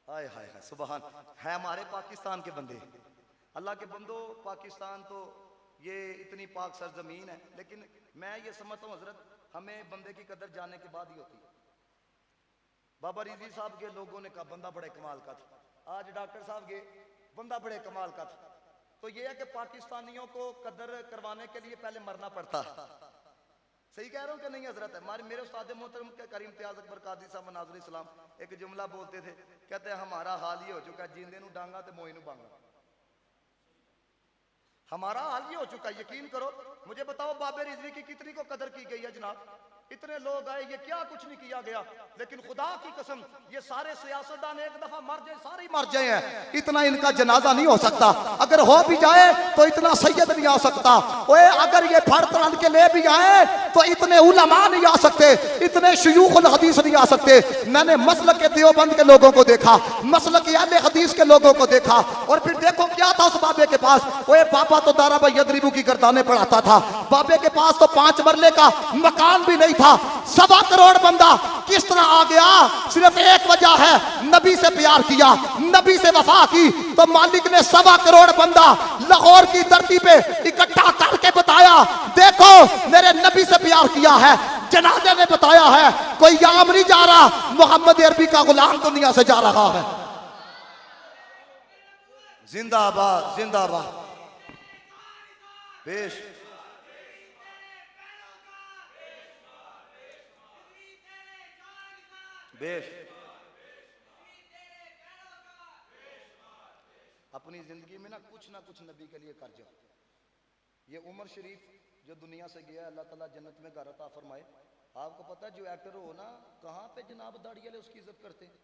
हाय हाय हाय सुभान, है हमारे पाकिस्तान के बंदे। अल्लाह के बंदो, पाकिस्तान तो ये इतनी पाक सरजमीन है, लेकिन मैं ये समझता हूँ हजरत, हमें बंदे की कदर जाने के बाद ही होती है। बाबा रिजवी साहब के लोगों ने कहा बंदा बड़े कमाल का था। आज डॉक्टर साहब के बंदा बड़े कमाल का था। तो ये है कि पाकिस्तानियों को कदर करवाने के लिए पहले मरना पड़ता है। सही कह रहा हूँ कि नहीं हजरत? हमारे मेरे उस्ताद मोहतरम के करीम इम्तियाज अकबर कादरी साहब मनाजुल इस्लाम एक जुमला बोलते थे, कहते हैं हमारा हाल ये हो चुका है, जींदे नू डांगा ते मोए नू बांगा। हमारा हाल ये हो चुका है, यकीन करो। मुझे बताओ बाबे रिजवी की कितनी को कदर की गई है जनाब? इतने लोग आए, ये क्या कुछ नहीं किया गया, लेकिन खुदा की कसम ये सारे सियासतदान एक दफा मर जाए, सारे ही मर जाए हैं, इतना इनका जनाजा नहीं हो सकता। अगर हो भी जाए तो इतना सैयद नहीं आ सकता। ओए अगर ये फड़ तड़न के ले भी आए तो इतने उलमा नहीं आ सकते, इतने शयूखुल हदीस नहीं आ सकते। मैंने मसलक के देवबंद के लोगों को देखा, मसलक के अहले हदीस के लोगों को देखा, और फिर देखो क्या था उस बाबे के पास। ओए बाबा तो दारा भाई यदरिबू की गर्दाने पढ़ाता था, बाबे के पास तो 5 मरले का मकान भी नहीं था। 1.25 करोड़ बंदा किस तरह आ गया? सिर्फ एक वजह है, नबी से प्यार किया, नबी से वफा की, तो मालिक ने 1.25 करोड़ बंदा लाहौर की धरती पे इकट्ठा करके बताया, देखो मेरे नबी से प्यार किया है। जनाजे ने बताया है कोई याम नहीं जा रहा, मोहम्मद अरबी का गुलाम दुनिया से जा रहा है। जिंदाबाद जिंदाबाद। पेश बेश अपनी जिंदगी में ना कुछ नबी के लिए कर जाओ। ये उमर शरीफ जो दुनिया से गया, अल्लाह ताला जन्नत में घर अता फरमाए। आपको पता है जो एक्टर हो ना, कहाँ पे जनाब दाढ़ी वाले उसकी इज्जत करते हैं,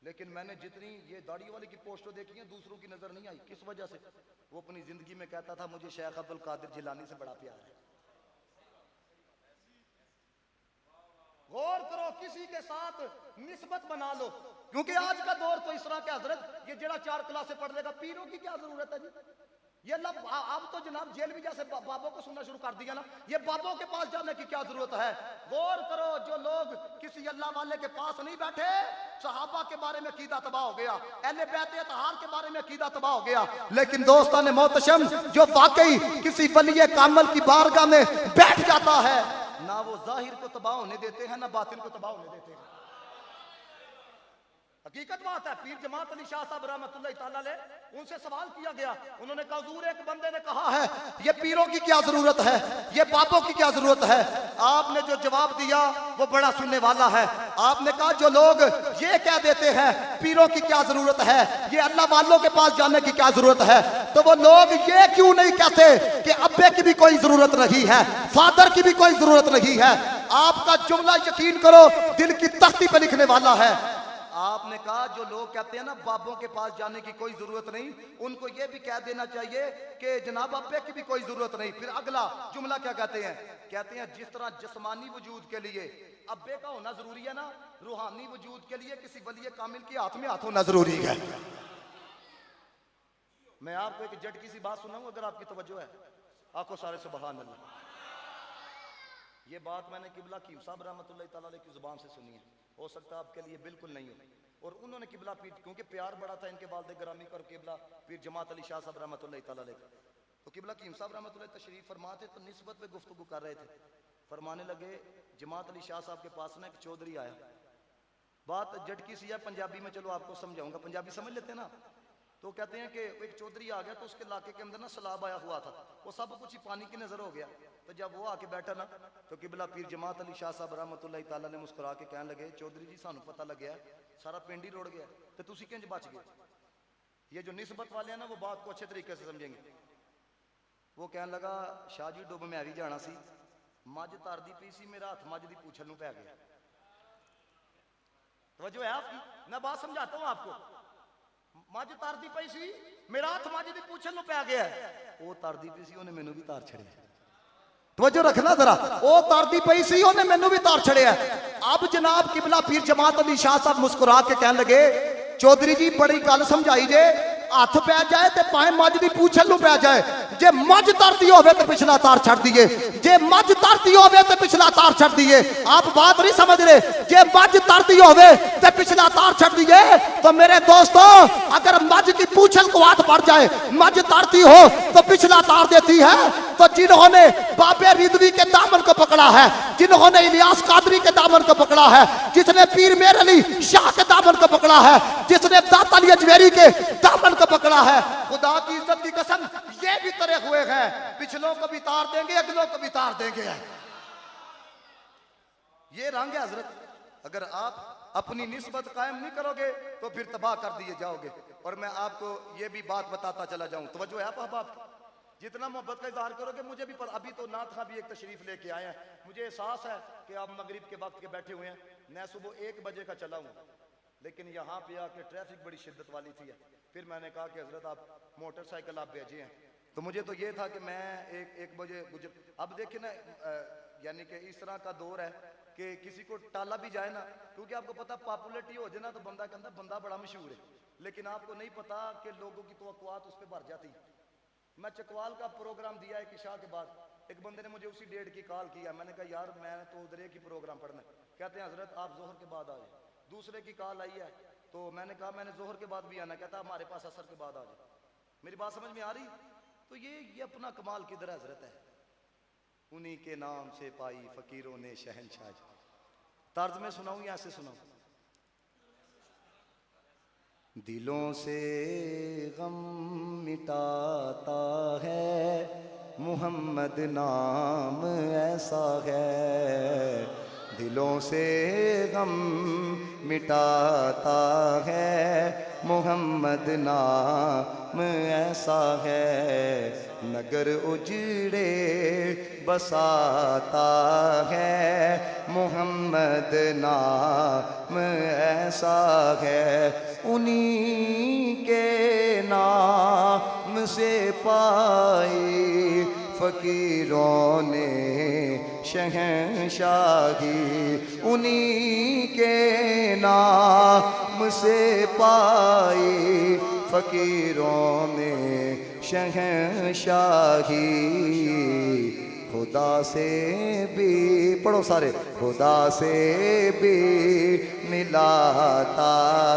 लेकिन मैंने जितनी ये दाढ़ी वाले की पोस्टर देखी है दूसरों की नजर नहीं आई। किस वजह से? वो अपनी जिंदगी में कहता था मुझे शेख अब्दुल कादिर जिलानी से बड़ा प्यार है। गौर करो, किसी के साथ निस्बत बना लो, क्योंकि आज का दौर तो इस तरह के हजरत, ये जरा 4 क्लासे पढ़ लेगा, पीरों की क्या जरूरत है जी? ये अब तो जनाब जेल भी जैसे बाबों को सुनना शुरू कर दिया ना, ये बाबों के पास जाने की क्या जरूरत है? गौर करो, जो लोग किसी अल्लाह वाले के पास नहीं बैठे, सहाबा के बारे में कीदा तबाह हो गया, अहले बैत अतहार के बारे में कीदा तबाह हो गया। लेकिन दोस्तान मोहतशम, जो वाकई किसी वली कामल की बारगाह में बैठ जाता है, ना वो जाहिर को तबाह होने देते हैं, ना बातिन को तबाह होने देते हैं। हकीकत बात है। पीर जमात अली शाह साहब रहमतुल्लाह ताला अलैह, उनसे सवाल किया गया, उन्होंने कहा हुजूर एक बंदे ने कहा है ये पीरों की क्या जरूरत है, ये बाबों की क्या जरूरत है? आपने जो जवाब दिया वो बड़ा सुनने वाला है। आपने कहा जो लोग ये कह देते हैं पीरों की क्या जरूरत है, ये अल्लाह वालों के पास जाने की क्या जरूरत है, तो वो लोग ये क्यों नहीं कहते कि अब्बे की भी कोई जरूरत नहीं है, फादर की भी कोई जरूरत नहीं है? आपका जुमला यकीन करो दिल की तख्ती पे लिखने वाला है। आपने कहा जो लोग कहते हैं ना बाबों के पास जाने की कोई जरूरत नहीं, उनको ये भी कह देना चाहिए कि जनाब अब्बे की भी कोई जरूरत नहीं। फिर अगला जुमला क्या कहते हैं? कहते हैं जिस तरह जिस्मानी वजूद के लिए अब्बे का होना जरूरी है ना, रूहानी वजूद के लिए किसी वली कामिल के हाथ में हाथ होना जरूरी है। मैं आपको एक झटकी सी बात सुनाऊं, अगर आपकी तवज्जो है। आखो सारे सुभान अल्लाह। ये बात मैंने किबला कीम साहब रहमतुल्लाह ताला अलैह की जुबान से सुनी है, हो सकता है आपके लिए बिल्कुल नहीं हो। और उन्होंने किबला पीर, क्योंकि प्यार बड़ा था इनके वालिद ग्रामी का और किबला पीर जमात अली शाह साहब रहमतुल्लाह ताला अलैह का, तो किबला कीम साहब रहमतुल्लाह तशरीफ फरमा थे, तो निस्बत पे गुफ्तगू कर रहे थे। फरमाने लगे जमात अली शाह साहब के पास ना एक चौधरी आया, बात झटकी सी है पंजाबी में, चलो आपको समझाऊंगा, पंजाबी समझ लेते हैं ना। तो कहते हैं कि एक चौधरी आ गया, तो उसके इलाके के अंदर ना सैलाब आया हुआ था, वो सब कुछ ही पानी की नजर हो गया। तो जब वो आके बैठा ना, तो किबला पीर जमात अली शाह साहब रहमतुल्लाह ताला ने मुस्कुरा के कहने लगे चौधरी जी सानू पता लग गया सारा पिंड ही रोड़ गया, तो तुसी किंज बच गए? ये जो निस्बत वाले हैं ना वो बात को अच्छे तरीके से समझेंगे। वो कहने लगा शाह जी डुब मैं भी जाना सी, मझ तरदी पी सी, मेरा हाथ मझ दी पूछल नूं पै गया। तवज्जो है आपकी? मैं बात समझाता हूँ आपको। मझ तरदी पई सी, मेरा हाथ मझ दी पूछल नूं पै गया, वो तरदी पई सी, उन्हें मैनू भी तार छड़िया। तवज्जो रखना जरा, वो तरदी पई सी, उन्हें मैनू भी तार छड़िया। अब जनाब किबला पीर जमात अली शाह साहब मुस्कुरा के कहने लगे चौधरी जी बड़ी गल समझाई जे, हाथ पै जाए तो भावे मझ की पूछल नूं पै जाए, जे मझ तरदी होवे तो पिछला तार छड़ दिए, जे मझ तरदी होवे तो पिछला तार छड़ दिए। आप बात नहीं समझ रहे, जे मझ तरदी होवे तो पिछला तार छड़ दिए। तो मेरे दोस्तों अगर मझ की पूछल को हाथ पड़ जाए, मझ तरती हो तो पिछला तार देती है। तो जिन्होंने बाबे रिजवी के दामन को पकड़ा है, जिन्होंने इलियास कादरी के दामन को पकड़ा है, जिसने पीर मेर अली शाह के दामन को पकड़ा है, जिसने दाता अली अजमेरी के दामन को पकड़ा है, खुदा की इज्जत की कसम, ये भी तरे हुए हैं, पिछलों को भी तार देंगे, अगलों को भी तार देंगे। ये रंग है हजरत। अगर आप अपनी निस्बत कायम नहीं करोगे तो फिर तबाह कर दिए जाओगे। और मैं आपको ये भी बात बताता चला जाऊं, तवज्जो है आप जितना मोहब्बत का इजहार करोगे, मुझे भी अभी तो नाथ खां भी एक तशरीफ लेके आए हैं, मुझे एहसास है कि आप मगरिब के वक्त के बैठे हुए हैं, मैं सुबह 1 बजे का चला हूँ, लेकिन यहाँ पे आके ट्रैफिक बड़ी शिद्दत वाली थी। फिर मैंने कहा कि हजरत आप मोटरसाइकिल आप भेजे हैं, तो मुझे तो ये था कि मैं एक बजे गुजर। अब देखिए ना, यानी कि इस तरह का दौर है कि किसी को टाला भी जाए ना, क्योंकि आपको पता पॉपुलरिटी हो जाए ना तो बंदा कहता बंदा बड़ा मशहूर है, लेकिन आपको नहीं पता कि लोगों की तवक्कुआत उस पर भर जाती। मैं चकवाल का प्रोग्राम दिया एक इशा के बाद, एक बंदे ने मुझे उसी डेट की कॉल किया, मैंने कहा यार मैं तो उधर एक ही प्रोग्राम पढ़ना है, कहते हैं हजरत आप जोहर के बाद आ जाए। दूसरे की कॉल आई है तो मैंने कहा मैंने जोहर के बाद भी आना, कहता हमारे पास असर के बाद आ जाए। मेरी बात समझ में आ रही? तो ये अपना कमाल किधर हजरत है, उन्हीं के नाम से पाई फकीरों ने शहनशाह। तर्ज में सुनाऊं या ऐसे सुनाऊं? दिलों से गम मिटाता है मुहम्मद नाम ऐसा है, दिलों से गम मिटाता है मुहम्मद नाम ऐसा है, नगर उजड़े बसाता है मुहम्मद नाम ऐसा है, उन्हीं के नाम से पाई फकीरों ने शहंशाही, उन्हीं के नाम से पाई फकीरों ने शहंशाही। खुदा से भी पढ़ो सारे, खुदा से भी मिलाता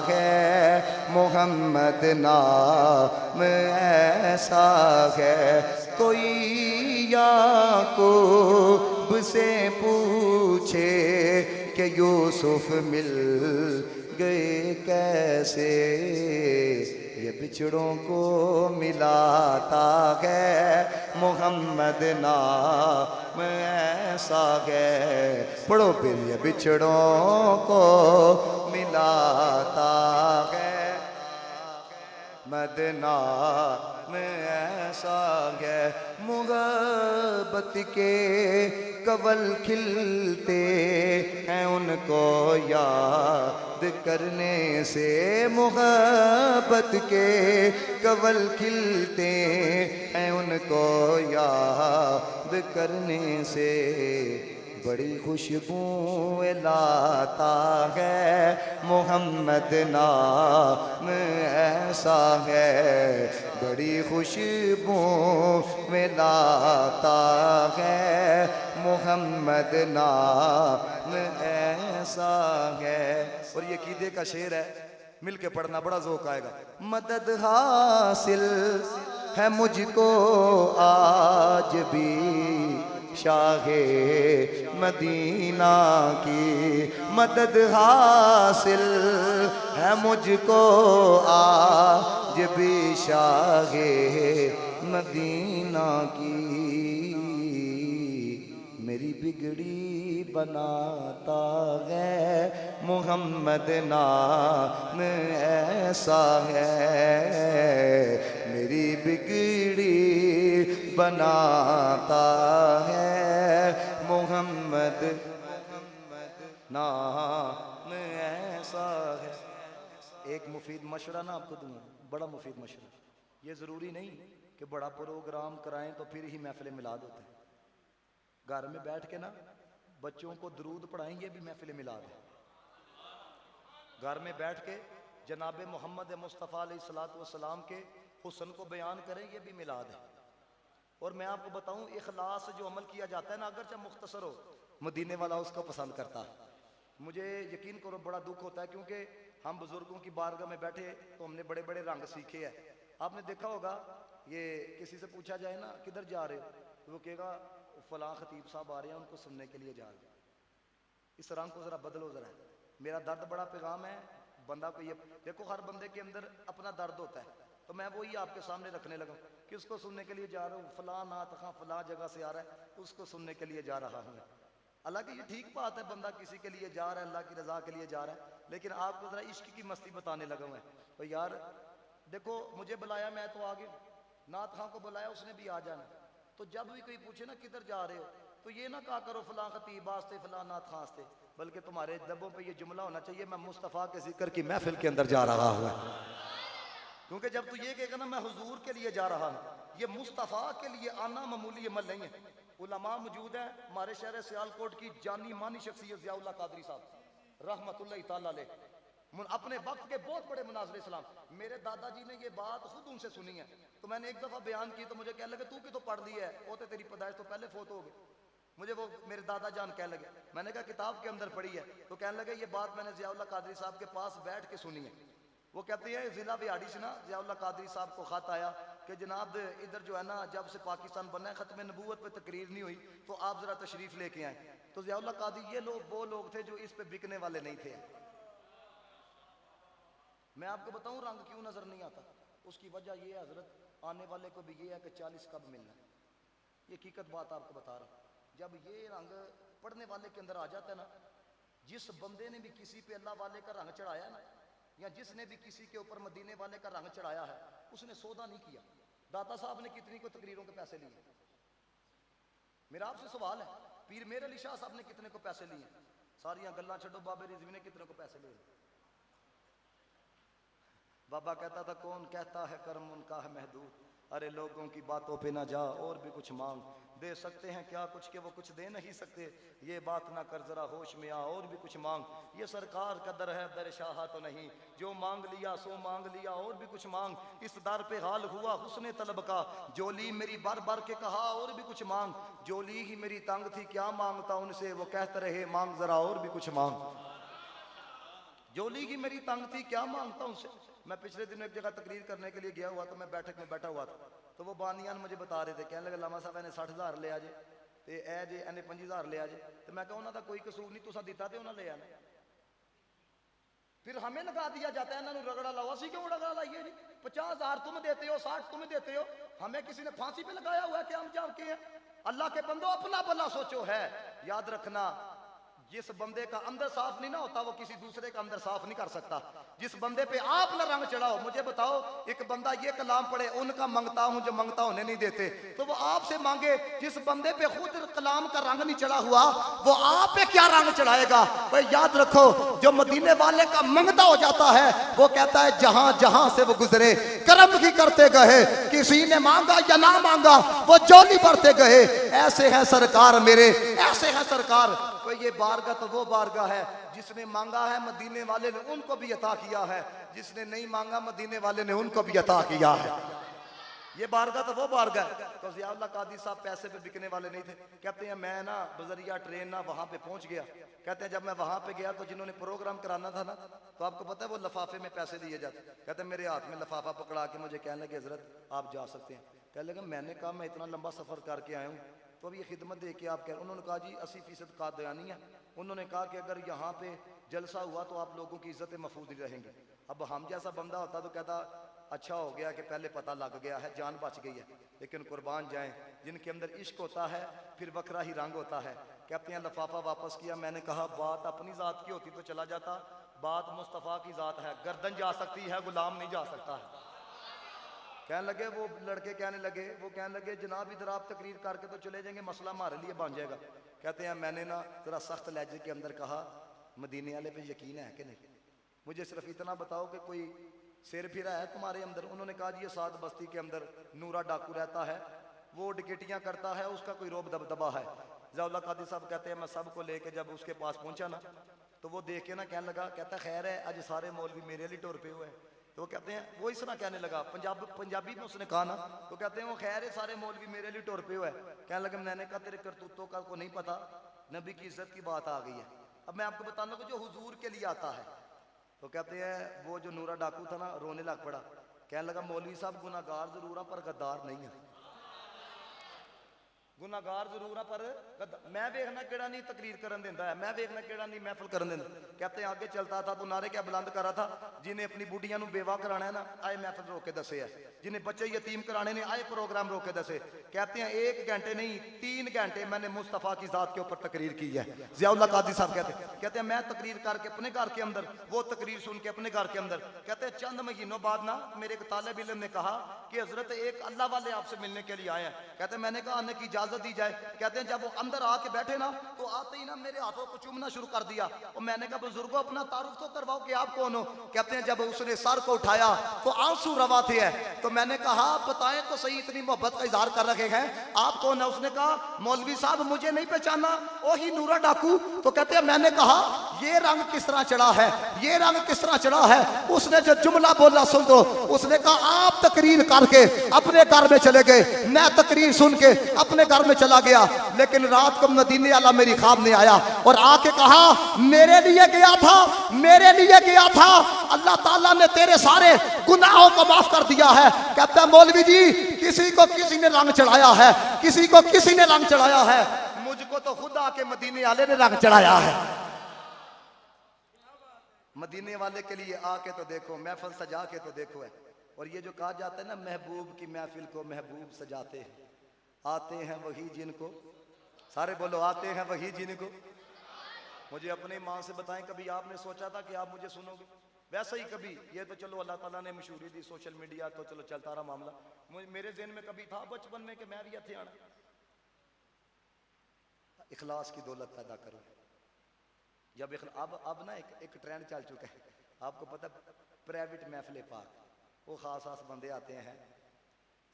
है मोहम्मद नाम ऐसा है, कोई याकूब से पूछे कि यूसुफ मिल गए कैसे, ये बिछड़ों को मिलाता है मोहम्मद नाम ऐसा है, पढ़ो फिर, ये बिछड़ों को मिलाता है मदना में ऐसा है, मुहब्बत के कवल खिलते हैं उनको याद करने से, मुहब्बत के कवल खिलते हैं उनको याद करने से, बड़ी खुशबू लाता है मोहम्मद नाम ऐसा है, बड़ी खुशबू लाता है मोहम्मद नाम ऐसा है। और ये कीदे का शेर है, मिल के पढ़ना बड़ा ज़ौक़ आएगा। मदद हासिल है मुझको आज भी शाहे मदीना की, मदद हासिल है मुझको आज भी शाहे मदीना की, मेरी बिगड़ी बनाता है मुहम्मद नाम ऐसा है, मेरी बिगड़ी बनाता है मोहम्मद नाम ऐसा है। एक मुफीद मशवरा ना आपको दूंगा, बड़ा मुफीद मशवरा। ये ज़रूरी नहीं कि बड़ा प्रोग्राम कराएं तो फिर ही महफिल मिलाद होता है। घर में बैठ के ना बच्चों को दरूद पढ़ाएं, ये भी महफिल मिलाद है। घर में बैठ के जनाब मोहम्मद मुस्तफ़ा अलैहिस्सलाम के हुस्न को बयान करें, ये भी मिलाद है। और मैं आपको बताऊं, इखलास से जो अमल किया जाता है ना, अगरचे मुख्तसर हो, मदीने वाला उसको पसंद करता है। मुझे यकीन करो बड़ा दुख होता है, क्योंकि हम बुजुर्गों की बारगाह में बैठे तो हमने बड़े बड़े रंग सीखे हैं। आपने देखा होगा, ये किसी से पूछा जाए ना किधर जा रहे हो, तो वो कहेगा फलां खतीब साहब आ रहे हैं, उनको सुनने के लिए जा रहे हैं। इस रंग को ज़रा बदलो ज़रा। मेरा दर्द बड़ा पैगाम है बंदा को, ये देखो हर बंदे के अंदर अपना दर्द होता है। तो मैं वही आपके सामने रखने लगा। किसको सुनने के लिए जा रहा हूँ? फलां नात खां फलां जगह से आ रहा है, उसको सुनने के लिए जा रहा हूँ। हालांकि ये ठीक बात है, बंदा किसी के लिए जा रहा है, अल्लाह की रजा के लिए जा रहा है, लेकिन आपको जरा इश्क की मस्ती बताने लगा मैं। तो यार देखो, मुझे बुलाया मैं तो आ गया, नात खां को बुलाया उसने भी आ जाना। तो जब भी कोई पूछे ना किधर जा रहे हो, तो ये ना कहा करो फलां खतीब वास्ते फलां नात खां वास्ते, बल्कि तुम्हारे लबों पे ये जुमला होना चाहिए, मैं मुस्तफ़ा के जिक्र की महफिल के अंदर जा रहा हूँ। क्योंकि जब तू ये कहेगा ना मैं हुजूर के लिए जा रहा हूँ, ये मुस्तफ़ा के लिए आना मामूली अमल नहीं है। उलमा मौजूद है हमारे शहर सियालकोट की जानी मानी शख्सियत ज़ियाउल्लाह कादरी साहब रहमतुल्लाह तआला अलैह, अपने वक्त के बहुत बड़े मुनाज़िर इस्लाम। मेरे दादाजी ने ये बात खुद उनसे सुनी है। तो मैंने एक दफ़ा बयान की तो मुझे कहने लगे तू की तो पढ़ ली है, वो तो तेरी पैदाइश तो पहले फोत हो गए। मुझे वो मेरे दादा जान कहने लगे, मैंने कहा किताब के अंदर पढ़ी है। तो कहने लगे ये बात मैंने ज़ियाउल्लाह कादरी साहब के पास बैठ के सुनी है। वो कहते हैं ज़िला बिहाड़ी से ना ज़ियाउल्लाह कादरी साहब को ख़त आया कि जनाब इधर जो है ना, जब से पाकिस्तान बना है ख़त्म नबूवत पे तकरीर नहीं हुई, तो आप ज़रा तशरीफ़ लेके आए। तो ज़ियाउल्लाह कादरी ये लोग वो लोग थे जो इस पे बिकने वाले नहीं थे। मैं आपको बताऊं रंग क्यों नजर नहीं आता, उसकी वजह ये है हजरत, आने वाले को भी ये है कि 40 कब मिलना है। ये हकीकत बात आपको बता रहा हूं। जब ये रंग पढ़ने वाले के अंदर आ जाता है ना, जिस बंदे ने भी किसी पे अल्लाह वाले का रंग चढ़ाया ना, या जिसने भी किसी के ऊपर मदीने वाले का रंग चढ़ाया है, उसने सौदा नहीं किया। दाता साहब ने कितनी को तकरीरों के पैसे लिए? मेरा आपसे सवाल है, पीर मेरे अली शाह साहब ने कितने को पैसे लिए? सारियां गल्लां छड्डो, बाबे रिजवी ने कितने को पैसे लिए? बाबा कहता था कौन कहता है कर्म उनका है महदूद, अरे लोगों की बातों पे ना जा और भी कुछ मांग, दे सकते हैं क्या कुछ के वो कुछ दे नहीं सकते, ये बात ना कर जरा होश में आ और भी कुछ मांग, ये सरकार का दर है दर शाह तो नहीं, जो मांग लिया सो मांग लिया और भी कुछ मांग, इस दर पे हाल हुआ हुस्ने तलब का, जोली मेरी बार बार के कहा और भी कुछ मांग, जोली ही मेरी तंग थी क्या मांगता उनसे, वो कहते रहे मांग जरा और भी कुछ मांग, जोली की मेरी तंग थी क्या मांगता उनसे। मैं पिछले दिन एक जगह तकरीर करने के लिए गया हुआ, तो मैं बैठक में बैठा हुआ था, तो वो बानियान मुझे बता रहे थे, कहने लगे लामा साहब इन्हें 60,000 ले आजे, तो ए जे इन्हें 25,000 ले आजे। तो मैं कहा उन्होंने कोई कसूर नहीं, तुसा दिता तो उन्होंने ले आना, फिर हमें लगा दिया जाता है इन्होंने रगड़ा लाओ, असी क्यों रगड़ा लाइए जी? 50,000 तुम देते हो, 60 तुम देते हो, हमें किसी ने फांसी पे लगाया हुआ है कि हम जान के हैं? अल्लाह के बंदो अपना भला सोचो है। याद रखना, जिस बंदे का अंदर साफ नहीं ना होता, वो किसी दूसरे का अंदर साफ नहीं कर सकता। जिस बंदे पे आप ना रंग चढ़ाओ, मुझे बताओ एक बंदा ये कलाम पढ़े, उनका मंगता हूं जो मंगता होने नहीं देते, तो वो आपसे मांगे। जिस बंदे पे खुद कलाम का रंग नहीं चढ़ा हुआ, वो आप पे क्या रंग चढ़ाएगा? भाई याद रखो, जो मदीने वाले का मंगता हो जाता है, वो कहता है जहां जहां से वो गुजरे कर्म की करते गए, किसी ने मांगा या ना मांगा वो जोली बढ़ते गए। ऐसे है सरकार मेरे, ऐसे है सरकार। तो ये बारगाह तो वो बारगाह है जिसने मांगा है मदीने वाले ने उनको भी अता किया है, जिसने नहीं मांगा मदीने वाले ने उनको भी अता किया है। ये बारगाह तो वो बारगाह है। तो ज़ियाउल्लाह कादरी साहब पैसे पे बिकने वाले नहीं थे। कहते हैं मैं ना बजरिया ट्रेन ना वहां पे पहुंच गया। कहते हैं जब मैं वहां पे गया तो जिन्होंने प्रोग्राम कराना था ना, तो आपको पता है वो लफाफे में पैसे दिए जाते। कहते हैं मेरे हाथ में लफाफा पकड़ा के मुझे कहने लगे हजरत आप जा सकते हैं। कहने लगे मैंने कहा मैं इतना लंबा सफर करके आया हूँ, तो अब ये खिदमत दे के आप कह। उन्होंने कहा जी 80% कादियानी है। उन्होंने कहा कि अगर यहाँ पे जलसा हुआ तो आप लोगों की इज्जत महफूज रहेंगे। अब हम जैसा बंदा होता तो कहता अच्छा हो गया कि पहले पता लग गया है, जान बच गई है। लेकिन कुर्बान जाएं जिनके अंदर इश्क होता है, फिर बकरा ही रंग होता है। कहते हैं लफाफा वापस किया। मैंने कहा बात अपनी ज़ात की होती तो चला जाता, बात मुस्तफ़ा की ज़ात है, गर्दन जा सकती है, गुलाम नहीं जा सकता है। कहने लगे वो लड़के कहने लगे जनाब इधर आप तकरीर करके तो चले जाएंगे, मसला हमारे लिए बन जाएगा। कहते हैं मैंने ना जरा सख्त लहजे के अंदर कहा मदीने वाले पे यकीन है कि नहीं, मुझे सिर्फ इतना बताओ कि कोई सिर फिरा है तुम्हारे अंदर। उन्होंने कहा जी ये 7 बस्ती के अंदर नूरा डाकू रहता है, वो डिकेटियां करता है, उसका कोई रोब दबदबा है। ज़ियाउल्लाह कादरी साहब कहते हैं मैं सबको लेके जब उसके पास पहुंचा ना, तो वो देख के ना कहने लगा, कहता खैर है आज सारे मौलवी मेरे लिए टोर पे हुए। तो वो कहते हैं वो इस तरह कहने लगा, पंजाबी में उसने कहा ना, तो कहते हैं वो खैर है सारे मौलवी मेरे लिए टोर पे हुए। कहने लगे मैंने कहा तेरे करतूतों का को नहीं पता, नबी की इज्जत की बात आ गई है। अब मैं आपको बताना लगा जो हुजूर के लिए आता है। तो कहते हैं वो जो नूरा डाकू था ना रोने लग पड़ा। कहने लगा मौलवी साहब गुनाहगार जरूर है पर गद्दार नहीं है। गुनाहगार जरूर है पर मैं देखना केड़ा नहीं तकरीर करन देता है, मैं देखना केड़ा नहीं महफिल करन देता। कहते हैं आगे चलता था तो नारे क्या बुलंद करा था, जिन्हें अपनी बुढ़िया नु बेवा कराना है ना आए महफिल रोक के दसे है, जिन्हें बच्चे यतीम कराने ने आए प्रोग्राम रोक के दसे। कहते हैं 1 घंटे नहीं 3 घंटे मैंने मुस्तफ़ा की जात के ऊपर तकरीर की है। ज़ियाउल्लाह कादी साहब कहते हैं मैं तकरीर करके अपने घर के अंदर, वो तकरीर सुन के अपने घर के अंदर, कहते हैं चंद महीनों बाद ना मेरे एक तालिब इल्म ने कहा कि हजरत एक अल्लाह वाले आपसे मिलने के लिए आए हैं। कहते हैं मैंने कहा आने की इजाजत दी जाए। कहते हैं जब वो अंदर आके बैठे ना तो आते ही ना मेरे हाथों को चूमना शुरू कर दिया और मैंने कहा बुजुर्गों अपना तारुफ तो करवाओ कि आप कौन हो। कहते हैं जब उसने सर को उठाया तो आंसू रवा थे है। तो मैंने कहा बताएं तो सही, इतनी मोहब्बत का इजहार कर रखे हैं, आप कौन है। उसने कहा मौलवी साहब मुझे नहीं पहचाना, ओही नूरा डाकू। तो कहते हैं मैंने कहा ये रंग किस तरह चढ़ा है, ये रंग किस तरह चढ़ा है। उसने जो जुमला बोला सुन दो, उसने कहा आप तकरीर करके अपने घर में चले गए, मैं तकरीर सुन के अपने घर में चला गया, लेकिन रात को मदीने वाला मेरी ख्वाब में आया और आके कहा मेरे लिए गया था, मेरे लिए गया था, अल्लाह ताला ने तेरे सारे गुनाहों को माफ कर दिया है। कहता है मौलवी जी किसी को किसी ने रंग चढ़ाया है, किसी को किसी ने रंग चढ़ाया है, मुझको तो खुद आके मदीने वाले ने रंग चढ़ाया है। मदीने वाले के लिए आके तो देखो, महफिल सजा के तो देखो है। और ये जो कहा जाता है ना महबूब की महफिल को महबूब सजाते हैं, आते हैं वही जिनको, सारे बोलो आते हैं वही जिनको। मुझे अपनी माँ से बताएं कभी आपने सोचा था कि आप मुझे सुनोगे? वैसे ही कभी ये तो चलो अल्लाह ताला ने मशहूरी दी, सोशल मीडिया तो चलो चलता रहा मामला। मेरे ज़हन में कभी था बचपन में कि मैं भी इत्थे आना, इखलास की दौलत पैदा करो। जब अब ना एक ट्रेंड चल चुका है, आपको पता प्राइवेट महफिल पाक, वो खास खास बंदे आते हैं,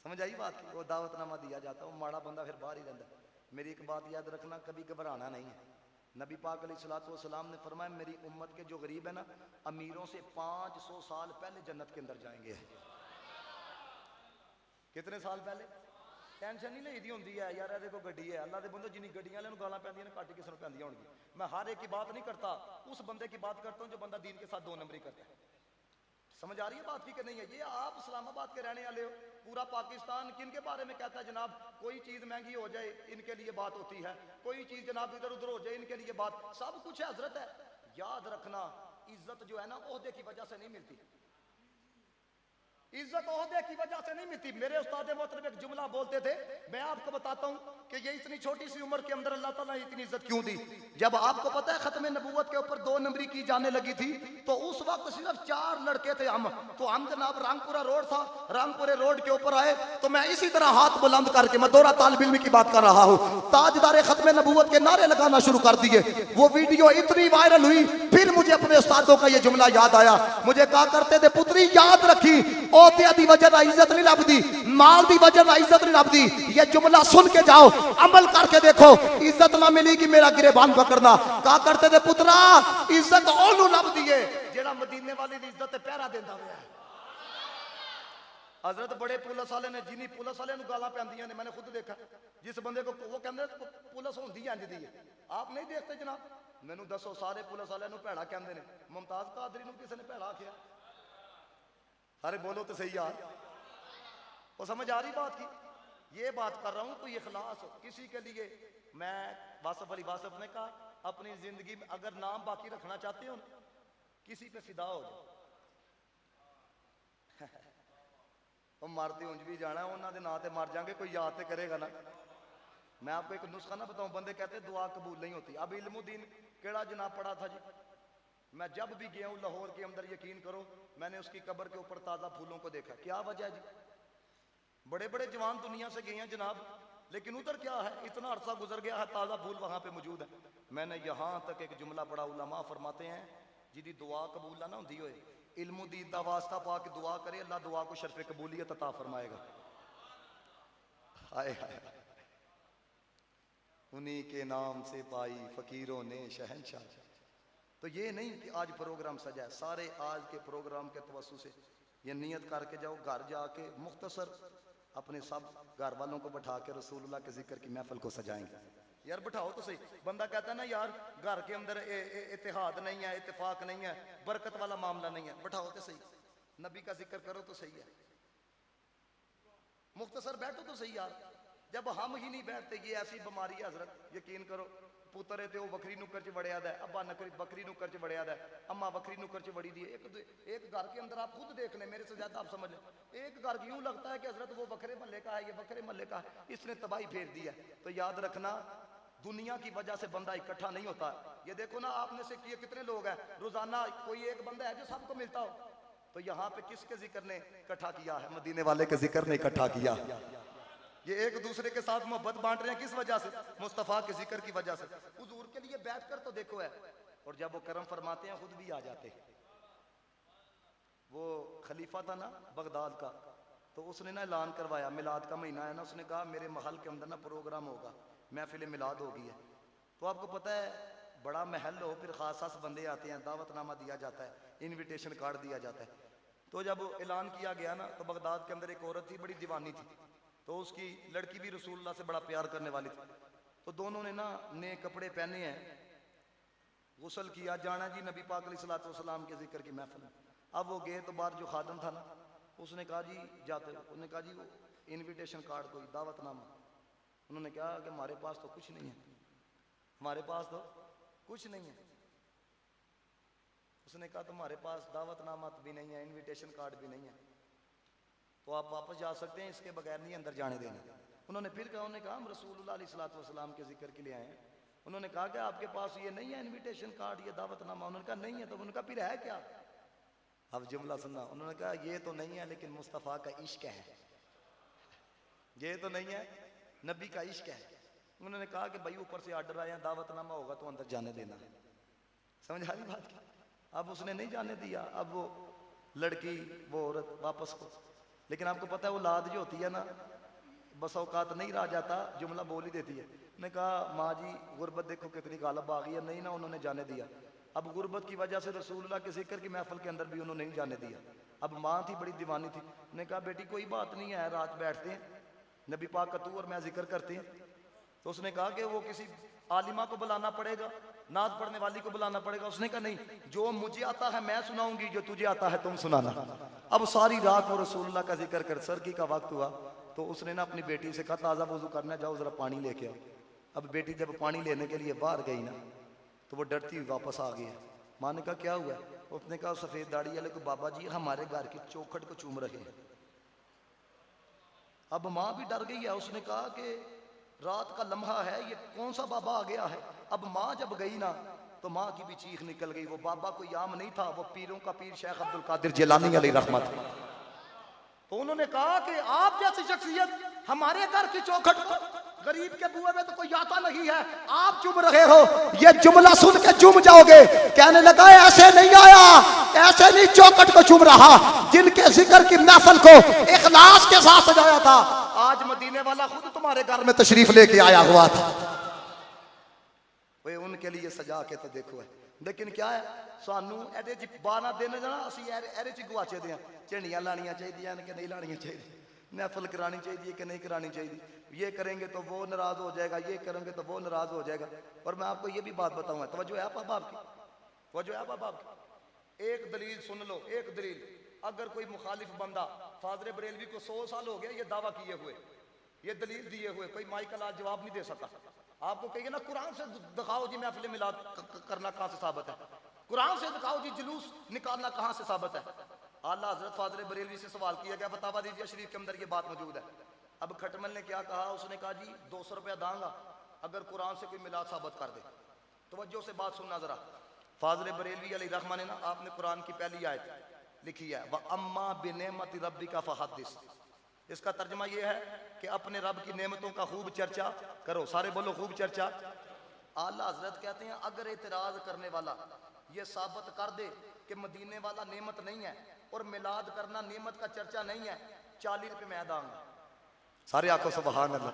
समझ आई बात की, वो दावतनामा दिया जाता है, वो माड़ा बंदा फिर बाहर ही रहता। मेरी एक बात याद रखना, कभी घबराना नहीं है। नबी पाक अलैहिस्सलाम ने फरमाया मेरी उम्मत के जो गरीब है ना, अमीरों से 500 साल पहले जन्नत के अंदर जाएंगे। कितने साल पहले? टेंशन नहीं लेदी होंगी है यार देखो गड्डी है, अल्लाह के बंदो जिन्नी गड्डियां वाले गालां पैंदियां ने घट किसी को पैंदियां होंगी। मैं हर एक की बात नहीं करता, उस बंदे की बात करता हूँ जो बंदा दीन के साथ 2 नंबरी करता है। समझ आ रही है बात की कि नहीं है? ये आप इस्लामाबाद के रहने वाले हो, पूरा पाकिस्तान किन के बारे में कहता है जनाब कोई चीज महंगी हो जाए इनके लिए बात होती है, कोई चीज जनाब इधर उधर हो जाए इनके लिए बात, सब कुछ है हजरत है। याद रखना इज्जत जो है ना ओहदे की वजह से नहीं मिलती, इज्जत ओहदे की वजह से नहीं मिलती। मेरे उस्ताद मोहतरम एक जुमला बोलते थे, मैं आपको बताता हूं कि ये इतनी छोटी सी उम्र के अंदर अल्लाह ताला ने इतनी इज्जत क्यों दी। जब आपको पता है खत्म नबूवत के ऊपर 2 नंबरी की जाने लगी थी तो उस वक्त सिर्फ 4 लड़के थे हम, तो हम जनाब रामपुरा रोड था, रामपुरे रोड के ऊपर आए तो मैं इसी तरह हाथ बुलंद करके, मैं दोहरा तालिब इल्म की बात कर रहा हूँ, ताजदार खत्म नबूवत के नारे लगाना शुरू कर दिए। वो वीडियो इतनी वायरल हुई, फिर मुझे अपने उस्तादों का ये जुमला याद आया। मुझे कहा करते थे पुत्री याद रखी ओतिया दी वजह ना इज्जत नहीं लभदी, माल दी वजह ना इज्जत नहीं लभदी। ये जुमला सुन के जाओ, अमल करके देखो, इज्जत ना मिली कि मेरा गिरेबान पकड़ना। कहा करते थे पुत्रा इज्जत ओनू लभदी है जेड़ा मदीने वाले दी इज्जत पहरा देंदा होया। हजरत बड़े पुलिस वाले ने, जिन्हीं पुलिस वाले नु गालां पैंदियां ने, मैंने खुद देखा। जिस बंदे को वो कहंदे पुलिस होंदी इंज दी है, आप नहीं देखते जनाब। मैनू दसो सारे पुलिस वाले नु भैड़ा कहंदे ने, मुमताज कादरी नु किसी ने भैड़ा आखिया? अरे बोलो तो सही यार, वो समझ आ रही बात की? ये बात कर रहा हूं कोई इखलास हो किसी के लिए। मैं वासफ अली वासफ ने कहा अपनी जिंदगी में अगर नाम बाकी रखना चाहते हो किसी पे फिदा हो जाओ। वो मरते उंज भी जाना, उन्होंने नाम से मर जाएंगे, कोई याद तो करेगा ना। मैं आपको एक नुस्खा ना बताऊं, बंदे कहते हैं दुआ कबूल नहीं होती। अब इल्मुद्दीन केड़ा जनाब पढ़ा था जी, मैं जब भी गया हूं लाहौर के अंदर, यकीन करो मैंने उसकी कब्र के ऊपर ताज़ा फूलों को देखा। क्या वजह है जी? बड़े बड़े जवान दुनिया से गए हैं जनाब, लेकिन उधर क्या है, इतना अरसा गुजर गया है, ताज़ा फूल वहां पे मौजूद है। मैंने यहाँ तक एक जुमला पढ़ा, उलमा फरमाते हैं जिदी दुआ कबूल ना होती होए, इल्मुद्दीन दा वास्ता पा के दुआ करे, अल्लाह दुआ को शर्फ कबूलियत अता फरमाएगा। हाय हाय, उन्हीं के नाम से पाई फकीरों ने शहनशाह। तो ये नहीं कि आज प्रोग्राम सजा है, सारे आज के प्रोग्राम के तवस्सु से ये नियत करके जाओ, घर जाके मुख्तसर अपने सब घर वालों को बैठा के रसूलुल्लाह के जिक्र की महफिल को सजाएंगे। यार बैठाओ तो सही। बंदा कहता है ना यार घर के अंदर इत्तेहाद नहीं है, इत्तेफाक नहीं है, बरकत वाला मामला नहीं है, बैठाओ तो सही, नबी का जिक्र करो तो सही है, मुख्तसर बैठो तो सही यार। जब हम ही नहीं बैठते, ये ऐसी बीमारी है हजरत, यकीन करो। पुत्र ते बकरी नुकर च बड़िया है, अब्बा बकरी नुकर च बड़िया है, अम्मा बकरी नुकर च बड़ी दी। एक घर के अंदर आप खुद देख लें, मेरे से ज्यादा आप समझ लें। एक घर यूं लगता है कि हजरत वो बकरे महल्ले का है, ये बकरे महल्ले का है, इसने तबाही फेर दी है। तो याद रखना, दुनिया की वजह से बंदा इकट्ठा नहीं होता। ये देखो ना, आपने से किए कितने लोग हैं, रोजाना कोई एक बंदा है जो सबको मिलता हो। तो यहाँ पे किसके जिक्र ने इकट्ठा किया है? मदीने वाले के जिक्र ने इकट्ठा किया। ये एक दूसरे के साथ मोहब्बत बांट रहे हैं, किस वजह से? मुस्तफा के जिक्र की वजह से। हुजूर के लिए बैठकर तो देखो है, और जब वो करम फरमाते हैं खुद भी आ जाते हैं। वो खलीफा था ना बगदाद का, तो उसने ना ऐलान करवाया, मिलाद का महीना है ना, उसने कहा मेरे महल के अंदर ना प्रोग्राम होगा, महफिल मिलाद होगी है। तो आपको पता है, बड़ा महल हो, फिर खास खास बंदे आते हैं, दावतनामा दिया जाता है, इनविटेशन कार्ड दिया जाता है। तो जब ऐलान किया गया ना, तो बगदाद के अंदर एक औरत थी, बड़ी दीवानी थी, तो उसकी लड़की भी रसूलुल्लाह से बड़ा प्यार करने वाली थी। तो दोनों ने ना नए कपड़े पहने हैं, गुस्ल किया, जाना जी नबी पाक अलैहिस्सलातु वस्सलाम के जिक्र की महफिल। अब वो गए तो बाहर जो खादम था ना, उसने कहा जी जाते हो, उसने कहा जी वो इनविटेशन कार्ड, कोई दावतनामा। उन्होंने कहा कि हमारे पास तो कुछ नहीं है, हमारे पास तो कुछ नहीं है। उसने कहा तुम्हारे पास दावतनामा भी नहीं है, इनविटेशन कार्ड भी नहीं है, तो आप वापस जा सकते हैं, इसके बगैर नहीं अंदर जाने देना। उन्होंने फिर कहा, उन्होंने कहा हम रसूलुल्लाह अलैहिस्सलातु वस्सलाम के जिक्र के लिए आए हैं। उन्होंने कहा कि आपके पास ये नहीं है इनविटेशन कार्ड, ये दावतनामा? उन्होंने कहा नहीं है। तो उन्होंने कहा फिर है क्या? अब जुमला सुनना, उन्होंने कहा ये तो नहीं है, लेकिन मुस्तफ़ा का इश्क है। ये तो नहीं है, नबी का इश्क है। उन्होंने कहा कि भाई ऊपर से आर्डर आया, दावतनामा होगा तो अंदर जाने देना। समझ आ रही बात की? अब उसने नहीं जाने दिया। अब वो लड़की, वो औरत वापस को, लेकिन आपको पता है वो लाद जो होती है ना, बस औकात नहीं रह जाता, जुमला बोल ही देती है। उन्होंने कहा माँ जी गुर्बत देखो कितनी गालब आ गई है, नहीं ना उन्होंने जाने दिया। अब गुर्बत की वजह से रसूलुल्लाह के जिक्र की महफिल के अंदर भी उन्होंने नहीं जाने दिया। अब माँ थी बड़ी दीवानी थी, उन्होंने कहा बेटी कोई बात नहीं है, रात बैठते हैं, नबी पाक का तू और मैं जिक्र करते हैं। तो उसने कहा कि वो किसी आलिमा को बुलाना पड़ेगा, नाज पढ़ने वाली को बुलाना पड़ेगा। उसने कहा नहीं, जो मुझे आता है मैं सुनाऊंगी, जो तुझे आता है तुम सुनाना। अब सारी रात वो रसूलुल्लाह का जिक्र कर, सरकी का वक्त हुआ तो उसने ना अपनी बेटी से कहा ताज़ा वजू करना, जाओ जरा पानी लेके आओ। अब बेटी जब पानी लेने के लिए बाहर गई ना, तो वो डरती हुई वापस आ गई। माँ ने कहा क्या हुआ? उसने कहा सफ़ेद दाढ़ी वाले को बाबा जी हमारे घर की चौखट को चूम रहे हैं। अब माँ भी डर गई है। उसने कहा कि रात का लम्हा है, ये कौन सा बाबा आ गया है? अब माँ जब गई ना, तो माँ की भी चीख निकल गई। वो बाबा कोई आम नहीं था, वो पीरों का पीर शेख अब्दुल कादिर जिलानी अलैहि रहमत। तो उन्होंने कहा कि आप जैसी शख्सियत हमारे घर की चौखट, गरीब के बुए में तो कोई आता नहीं है, आप चुम रहे हो। ये जुमला सुन के चुम जाओगे। कहने लगा ऐसे नहीं आया, ऐसे नहीं चौखट को चुम रहा, जिनके जिक्र की महफिल को इखलास के साथ सजाया था, आज मदीने वाला खुद तुम्हारे घर में तशरीफ लेके आया हुआ था। वे उनके लिए सजा के तो देखो है। लेकिन क्या है, सानू एडे च 12 दिन ना असी एरे च गुआचे दे, झंडियां लानियां चाहिए कि नहीं लानियां चाहिए, महफिल करानी चाहिए कि नहीं करानी चाहिए, ये करेंगे तो वो नाराज हो जाएगा, ये करेंगे तो वो नाराज हो जाएगा। और मैं आपको ये भी बात बताऊंगा, तवज्जो है आप आपकी, तवज्जो है आप आपकी। एक दलील सुन लो, एक दलील। अगर कोई मुखालिफ बंदा, फादर बरेलवी को 100 साल हो गया ये दावा किए हुए, ये दलील दिए हुए, कोई माइकल आज जवाब नहीं दे सकता। आपको कहिए ना कुरान से दिखाओ जी महफिल मिलाद करना कहाँ से साबित है, कुरान से दिखाओ जी जुलूस निकालना कहाँ से साबित है। आला हजरत फादर बरेलवी से सवाल किया गया, फतावा दीजिए, शरीफ के अंदर ये बात मौजूद है। अब खटमल ने क्या कहा? उसने कहा जी 200 रुपया दांगा अगर कुरान से कोई मिलाद साबित कर दे। तवज्जो से बात सुनना जरा। फादर बरेलवी अलैहि रहमान ने ना, आपने कुरान की पहली आयत लिखी है, व अम्मा बिनेमति रब्बिका फहद्दिस। इसका तर्जुमा ये है कि अपने रब की नेमतों का खूब चर्चा करो। सारे बोलो खूब चर्चा। आला हजरत कहते हैं अगर एतराज करने वाला ये साबित कर दे कि मदीने वाला नेमत नहीं है और मिलाद करना नेमत का चर्चा नहीं है, 40 रुपये मैं दांगा। सारे आंखों सुभान अल्लाह।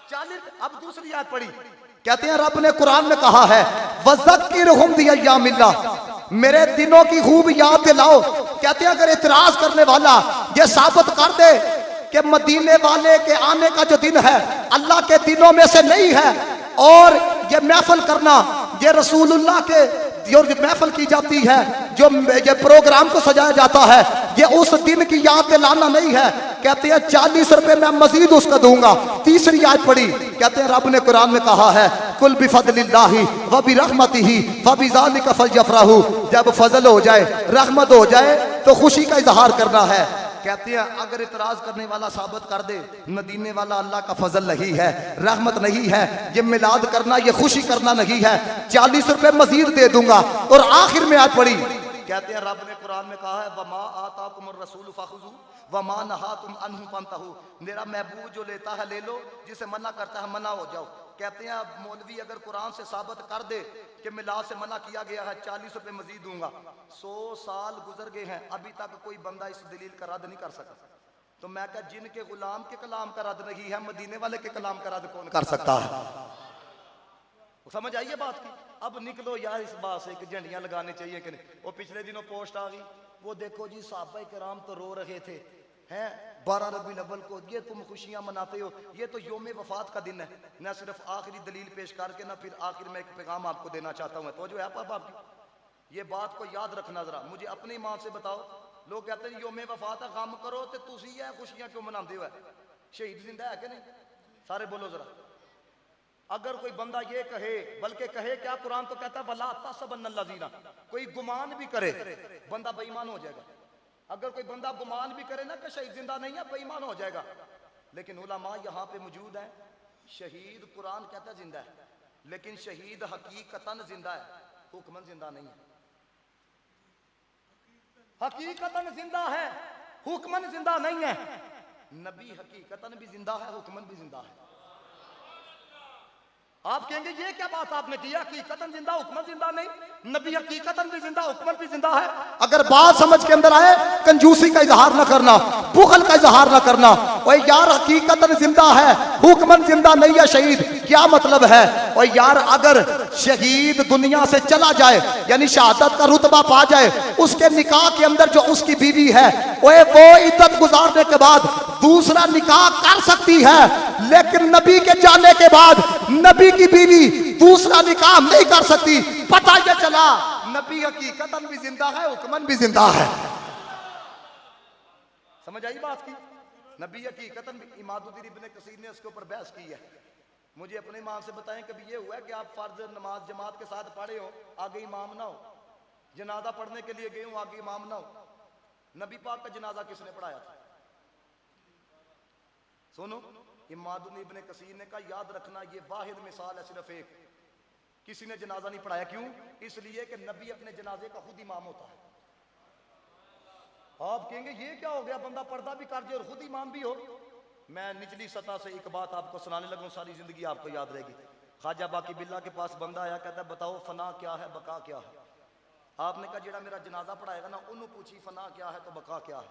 40। अब दूसरी आयत पढ़ी, कहते हैं रब ने कुरान में कहा है वज़क्किरहुम बिअय्यामिल्लाह, मेरे दिनों की खूब याद दिलाओ। कहते हैं अगर इतराज करने वाला ये साबित कर दे कि मदीने वाले के आने का जो दिन है अल्लाह के दिनों में से नहीं है और ये महफिल करना ये रसूलुल्लाह के जो महफिल की जाती है, जो ये प्रोग्राम को सजाया जाता है, ये उस दिन की याद दिलाना नहीं है। कहते हैं 40 रुपए मैं मजीद उसका दूंगा। तीसरी आयत पढ़ी, कहते हैं रब ने कुरान में कहा है कुल बिफदलिल्लाहि व बिरहमतिही फबिज़ालिका फलयफ़रहू। जब फजल हो जाए, रहमत हो जाए तो खुशी का इजहार करना है। कहते हैं अगर इतराज करने वाला साबित कर दे मदीने वाला अल्लाह का फजल नहीं है, रहमत नहीं है, ये मिलाद करना, ये खुशी करना नहीं है, 40 रुपए मजीद दे दूंगा। और आखिर में आज पढ़ी, कहते हैं रब ने कुरान में कहा है वमा आताकुमुर रसूल फखुज़ू वमा नहाकुम अन्हु फंतहू। मेरा महबूब जो लेता है ले लो, जिसे मना करता है मना हो जाओ। कहते हैं अब मौलवी अगर कुरान से साबित कर दे कि मिलाद से मना किया गया है, 40 रुपए मजीद दूंगा। 100 साल गुजर गए हैं, अभी तक कोई बंदा इस दलील का रद्द नहीं कर सका। तो मैं कहा जिनके गुलाम के कलाम का रद्द नहीं है, मदीने वाले के कलाम का रद्द कौन कर सकता है? समझ आइए बात की। अब निकलो यार इस बात से कि झंडियां लगाने चाहिए कि नहीं। वो पिछले दिनों पोस्ट आ गई, वो देखो जी सहाबा किराम तो रो रहे थे हैं 12 रबीउल अव्वल को, ये तुम खुशियां मनाते हो, ये तो योम वफात का दिन है। मैं सिर्फ आखिरी दलील पेश करके ना फिर आखिर में एक पैगाम आपको देना चाहता हूँ। तो जो है आपकी ये बात को याद रखना जरा। मुझे अपनी माँ से बताओ, लोग कहते हैं योम वफात है, गम करो तो तुसी है खुशियां क्यों मनाते हो? शहीद जिंदा है कि नहीं? सारे बोलो जरा। अगर कोई बंदा ये कहे, बल्कि कहे क्या, कुरान तो कहता है वला तहसबन्नल्लज़ीना, कोई गुमान भी करे बंदा बेईमान हो जाएगा। अगर कोई बंदा गुमान भी करे ना कि शहीद जिंदा नहीं है, बेईमान हो जाएगा। लेकिन उलमा यहाँ पे मौजूद है, शहीद कुरान कहता है जिंदा है, लेकिन शहीद हकीकतन जिंदा है, हुक्मन जिंदा नहीं है। हकीकतन जिंदा है, हुक्मन जिंदा नहीं है। नबी हकीकतन भी जिंदा है, हुक्मन भी जिंदा है। आप कहेंगे ये क्या बात आपने की, हकीकतन जिंदा हुक्मन जिंदा नहीं? नबी हकीकतन भी जिंदा, हुक्मन भी जिंदा है। अगर बात समझ के अंदर आए, कंजूसी का इजहार ना करना, बुखल का इजहार ना करना। और यार हकीकतन जिंदा है, हुक्मन जिंदा नहीं है शहीद, क्या मतलब है? और यार अगर शहीद दुनिया से चला जाए, यानी शहादत का रुतबा पा जाए, उसके निकाह के अंदर जो उसकी बीवी है वो इद्दत गुजारने के बाद दूसरा निकाह कर सकती है, लेकिन नबी के जाने के बाद नबी की बीवी दूसरा निकाह नहीं कर सकती। पता ये चला नबी हकीकतन भी जिंदा है, हुक्मन भी जिंदा है। समझ आई बात की? नबी हकीकतन भी। इमादुद्दीन इब्ने कसीर ने उसके ऊपर बहस की है। मुझे अपने इमाम से बताएं कभी ये हुआ है कि आप फर्ज नमाज जमात के साथ पढ़े हो, आगे इमाम ना हो? जनाजा पढ़ने के लिए गए हो, आगे इमाम ना हो? नबी पाक का जनाजा किसने पढ़ाया था? सुनो, इमादुद्दीन इब्ने कसीर ने कहा याद रखना ये वाहिद मिसाल है, सिर्फ एक। किसी ने जनाजा नहीं पढ़ाया। क्यों? इसलिए कि नबी अपने जनाजे का खुद इमाम होता है। आप कहेंगे ये क्या हो गया, बंदा पर्दा भी कर दे और खुद इमाम भी हो। मैं निचली सतह से एक बात आपको सुनाने लगूं, सारी जिंदगी आपको याद रहेगी। ख्वाजा बाकी बिल्ला के पास बंदा आया, कहता है बताओ फना क्या है, बका क्या है? आपने कहा जेड़ा मेरा जनाजा पढ़ाएगा ना, उन्होंने पूछी फना क्या है तो बका क्या है।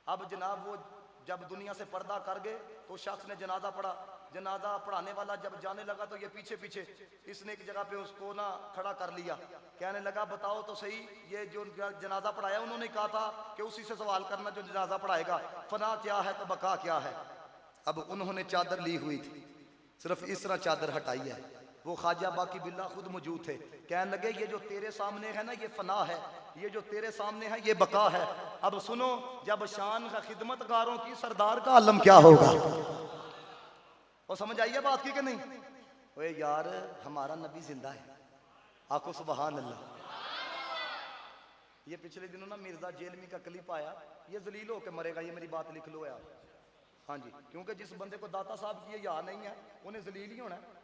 अब जनाब वो जब दुनिया से पर्दा कर गए तो शख्स ने जनाजा पढ़ा। जनाजा पढ़ाने वाला जब जाने लगा तो ये पीछे पीछे इसने एक जगह पे उसको ना खड़ा कर लिया। कहने लगा बताओ तो सही, ये जो जनाजा पढ़ाया उन्होंने कहा था कि उसी से सवाल करना जो जनाजा पढ़ाएगा, फना क्या है तो बका क्या है। अब उन्होंने चादर ली हुई थी, सिर्फ इस तरह चादर हटाई है। वो ख्वाजा बाकी बिल्ला खुद मौजूद थे। कहने लगे ये जो तेरे सामने है ना ये फना है, ये जो तेरे सामने है ये बका है। अब सुनो, जब शान का खिदमतगारों की सरदार का आलम क्या होगा? और समझ आइए बात की कि नहीं? ओए यार हमारा नबी जिंदा है, आको सुबहान अल्लाह। ये पिछले दिनों ना मिर्जा जेलमी का क्लिप आया, ये जलील होकर मरेगा, ये मेरी बात लिख लो यार। हाँ जी, क्योंकि जिस बंदे को दाता साहब की याद नहीं है उन्हें जलील ही होना है।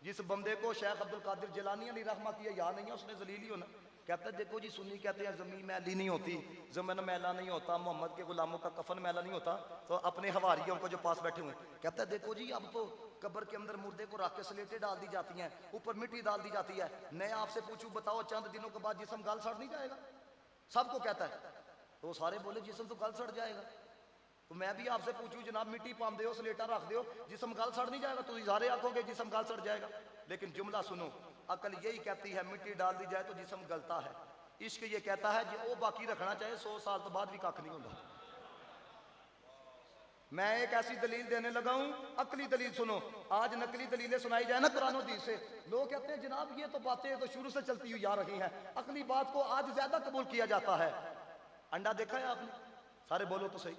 जिस बंदे को शेख अब्दुल कादिर जिलानी अली रहमा की याद नहीं है उसने जलील ही होना। कहते हैं देखो जी सुन्नी कहते हैं जमीन मैली नहीं होती, जमीन मैला नहीं होता, मोहम्मद के गुलामों का कफन मैला नहीं होता। तो अपने हवारियों को जो पास बैठे हुए कहते हैं देखो जी अब तो कब्र के अंदर मुर्दे को रख के स्लेटें डाल दी जाती हैं, ऊपर मिट्टी डाल दी जाती है। मैं आपसे पूछूं बताओ चंद दिनों के बाद जिस्म गल सड़ नहीं जाएगा? सबको कहता है तो सारे बोले जिस्म तो गल सड़ जाएगा। तो मैं भी आपसे पूछूं जनाब मिट्टी पाम दो स्लेटा रख दो, जिस्म गल सड़ नहीं जाएगा? तो सारे आखोगे जिस्म गल सड़ जाएगा। लेकिन जुमला सुनो, अकल यही कहती है मिट्टी डाल दी जाए तो जिस्म गलता है। इश्क ये कहता है जो वो बाकी रखना चाहे 100 साल तो बाद भी कख नहीं होता। मैं एक ऐसी दलील देने लगा हूं, अकली दलील सुनो। आज नकली दलीलें सुनाई जाए ना कुरान और हदीस से, लोग कहते हैं जनाब ये तो बातें तो शुरू से चलती हुई आ रही हैं, अकली बात को आज ज्यादा कबूल किया जाता है। अंडा देखा है आपने? सारे बोलो तो सही,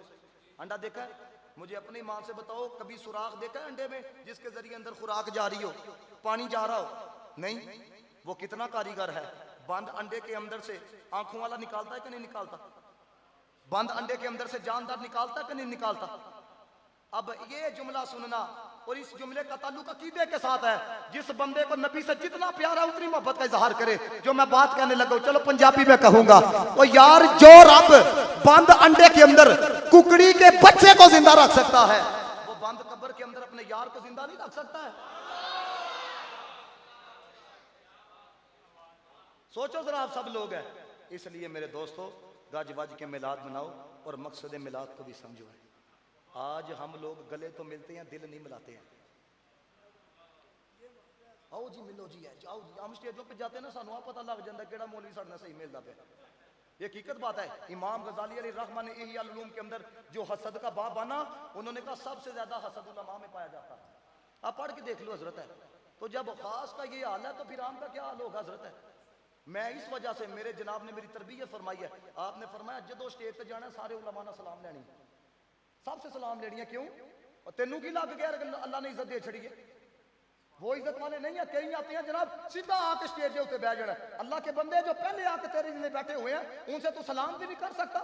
अंडा देखा है? मुझे अपनी मां से बताओ, कभी सुराख देखा है अंडे में जिसके जरिए अंदर खुराक जा रही हो, पानी जा रहा हो? नहीं। वो कितना कारीगर है, बंद अंडे के अंदर से आंखों वाला निकालता है कि नहीं निकालता? बंद अंडे के अंदर से जानदार निकालता है कि नहीं निकालता? अब ये जुमला सुनना और इस जुमले का ताल्लुक अकीदे के साथ है। जिस बंदे को नबी से जितना प्यार है उतनी मोहब्बत का इजहार करे। जो मैं बात कहने लगा, चलो पंजाबी में कहूंगा, ओ यार जो रब बंद अंडे के अंदर कुकड़ी के बच्चे को जिंदा रख सकता है, वो बंद कब्र के अंदर अपने यार को जिंदा नहीं रख सकता है। सोचो जरा आप सब लोग हैं। इसलिए मेरे दोस्तों, गज वज के मिलाद मनाओ और मकसद मिलाद को भी समझो। आज हम लोग गले तो मिलते हैं, दिल नहीं मिलाते हैं। आओ जी मिलो जी है, जाओ जी। हम स्टेजों पे जाते हैं ना, सानू पता लग जाता है केड़ा मौलवी साडे नाल सही मिलता पे। ये हकीकत बात है। इमाम गजाली अली रहमान ने इह्या उलूम के अंदर जो हसद का बाब बना, उन्होंने कहा सबसे ज्यादा हसद उलमा में पाया जाता है। आप पढ़ के देख लो हजरत है। तो जब खास का ये हाल है तो फिर आम का क्या हाल होगा हजरत है। मैं इस वजह से, मेरे जनाब ने मेरी तरबियत फरमाई है। आपने फरमाया जो स्टेज पर जाना सारे उलमा ने सलाम लेनी, सबसे सलाम लेनी है। क्यों? और तेनू की लग गया अल्लाह ने इज्जत दे छड़ी है? वो इज्जत वाले नहीं है। कई आते हैं जनाब सीधा आके स्टेज के ऊपर बैठ जाना। अल्लाह के बंदे जो पहले आके तेरे में बैठे हुए हैं, उनसे तू सलाम भी नहीं कर सकता,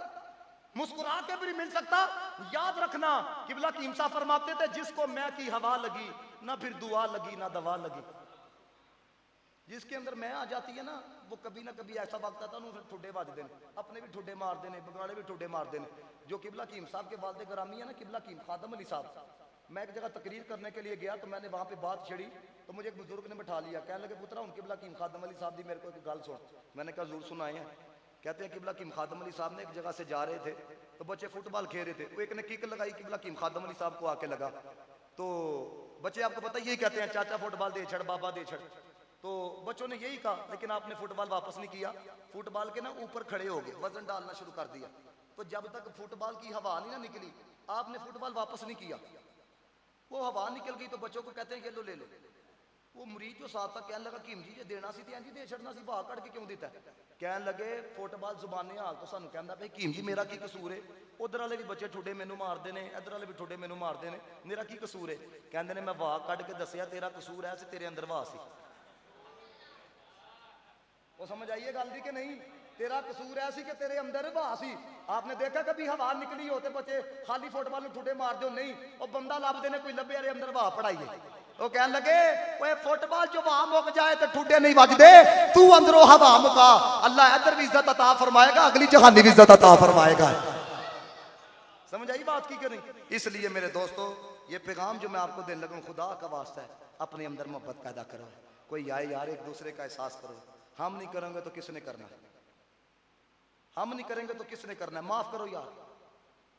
मुस्कुरा के भी नहीं मिल सकता। याद रखना, किबला कीम साहब फरमाते थे, जिसको मैं की हवा लगी ना फिर दुआ लगी ना दवा लगी। जिसके अंदर मैं आ जाती है ना, वो कभी ना कभी ऐसा वक्त आता है फिर ठुड्डे बज देने, अपने भी ठुड्डे मार देने, बगाड़े भी ठुड्डे मार देने। जो किबला कीम साहब के वालदे ग्रामी है ना, किबला कीम खादम अली साहब, मैं एक जगह तकरीर करने के लिए गया तो मैंने वहां पे बात छेड़ी तो मुझे एक बुजुर्ग ने बिठा लिया। कहने लगे पुत्रा उन किबला कीम खादम अली साहब दी मेरे को एक गल सुन। मैंने कहा जरूर सुनाए हैं। कहते हैं किबला कीम खादम अली साहब ने एक जगह से जा रहे थे तो बच्चे फुटबॉल खेल रहे थे, वो एक ने किक लगाई, किबला कीम खादम अली साहब को आके लगा। तो बच्चे आपको पता यही कहते हैं, चाचा फुटबॉल दे छड़, बाबा दे छड़। तो बच्चों ने यही कहा, लेकिन आपने फुटबॉल वापस नहीं किया। फुटबॉल के ना ऊपर खड़े हो गए, वजन डालना शुरू कर दिया। तो जब तक फुटबॉल की हवा नहीं ना निकली, आपने फुटबॉल वापस नहीं किया। वो हवा निकल गई तो बच्चों को कहते हैं ये लो ले लो। वो मरीज जो साथ था कहने लगा कीम जी ये देना सी जी दे छड़ना सी, भाग कट के क्यों देता है? कहने लगे फुटबॉल जुबाने हाल तो सानू कहंदा भाई कीम जी मेरा की कसूर है? उधर वाले भी बच्चे ठुड्डे मैनू मारते हैं, इधर वाले भी ठुड्डे मैनू मारते हैं, मेरा की कसूर है? कहते ने मैं भाग कट के दसिया तेरा कसूर है तेरे अंदर वाह सी। वो समझ आइए गल दी कि नहीं? तेरा कसूर ऐसी कि तेरे अंदर बासी। आपने देखा कभी हवा निकली होते बच्चे खाली फुटबॉल में ठुड्डे मार दो? नहीं। और बंदा लब देने कोई लभे अंदर वाह पढ़ाइए। वो कहने लगे ओए फुटबॉल जो वहां मुक जाए तो ठुड्डे नहीं बजदे, तू अंदरों हवा मुका, अल्लाह इधर भी इज्जत अता फरमाएगा, अगली जहानी भी इज्जत अता फरमाएगा। समझ आई बात की कि नहीं? इसलिए मेरे दोस्तों ये पैगाम जो मैं आपको देने लगा खुदा का वास्ता है, अपने अंदर मोहब्बत पैदा करो। कोई आए यार एक दूसरे का एहसास करो। हम नहीं करेंगे तो किसने करना? हम नहीं करेंगे तो किसने करना है? माफ करो यार,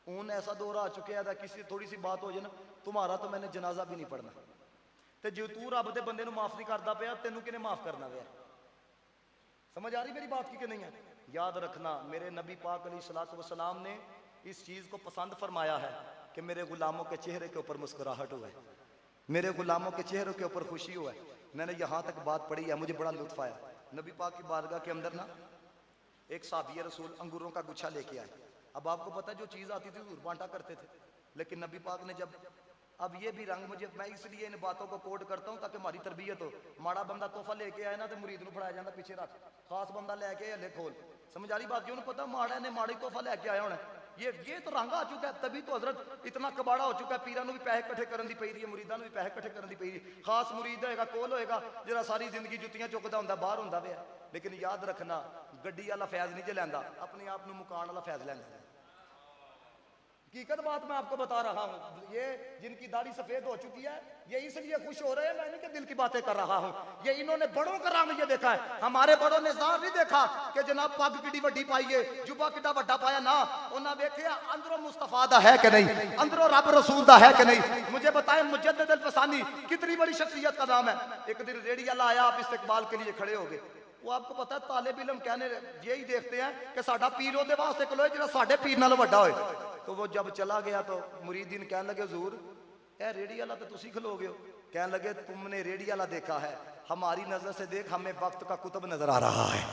ऊन ऐसा दौर आ चुके हैं, किसी थोड़ी सी बात हो जाए ना, तुम्हारा तो मैंने जनाजा भी नहीं पढ़ना, तो जो तू रब दे बंदे माफ नहीं करता पाया, तेनू किने माफ करना पाया? समझ आ रही मेरी बात की कि नहीं है? याद रखना, मेरे नबी पाक अलैहिस्सलातु वस्सलाम ने इस चीज को पसंद फरमाया है कि मेरे गुलामों के चेहरे के ऊपर मुस्कुराहट हुआ है, मेरे गुलामों के चेहरों के ऊपर खुशी हुआ है। मैंने यहाँ तक बात पढ़ी है, मुझे बड़ा लुत्फ आया। नबी पाक की बारगाह के अंदर ना एक साहबी रसूल अंगूरों का गुच्छा लेके आए। अब आपको पता है जो चीज आती थी हजूर बांटा करते थे, लेकिन नबी पाक ने जब, अब ये भी रंग मुझे, मैं इसलिए इन बातों को कोड करता हूँ ताकि हमारी तरबियत हो। माड़ा बंदा तोहफा लेके आए ना तो मुरीद को फड़ाया जाता पीछे रख, खास बंदा लेके हले खोल। समझ आ रही बात? क्यों पता माड़ा ने माड़ी तोहफा लेके आया होना, ये तो रंग आ चुका है। तभी तो हजरत इतना कबाड़ा हो चुका है, पीरां भी पैसे इकट्ठे करने की पई रही है, मुरीदां भी पैसे इकट्ठे करने की पई रही। खास मुरीद होएगा कोल होएगा जरा सारी जिंदगी जुत्तियां चुकदा हुंदा बाहर हुंदा वे। लेकिन याद रखना गड्डी वाला फैज नहीं जे लैंदा, अपने आप को मुकान वाला फैज लैंदा। हकीकत बात मैं आपको बता रहा हूँ। ये जिनकी दाढ़ी सफेद हो चुकी है ये इसलिए खुश हो रहे हैं, मैं इनके दिल की बातें कर रहा हूँ। ये इन्होंने बड़ों का रंग ये देखा है, हमारे बड़ों ने ज़ाहिर नहीं देखा कि जनाब पग किडी वड्डी पाइए, जुबा किड्डा वड्डा पाया ना। उन्हें देखे अंदरों मुस्तफा दा है कि नहीं, अंदरों रब रसूल दा है कि नहीं। मुझे बताएं मुजद्दिद अल फसानी कितनी बड़ी शख्सियत का नाम है। एक दिन रेडी वाला आया, आप इस्तेकबाल के लिए खड़े हो गए। वो आपको पता है तालिब इल्म कहने यही देखते हैं कि साडा पीर ओदे वास्ते खलोए जिहड़ा साडे पीर नालों वड्डा होए। तो वो जब चला गया तो मुरीदीन कहने लगे हुजूर ए रेडी वाला तो तुसी खलोगे हो। कहने लगे तुमने रेडी वाला देखा है, हमारी नजर से देख, हमें वक्त का कुतुब नजर आ रहा है,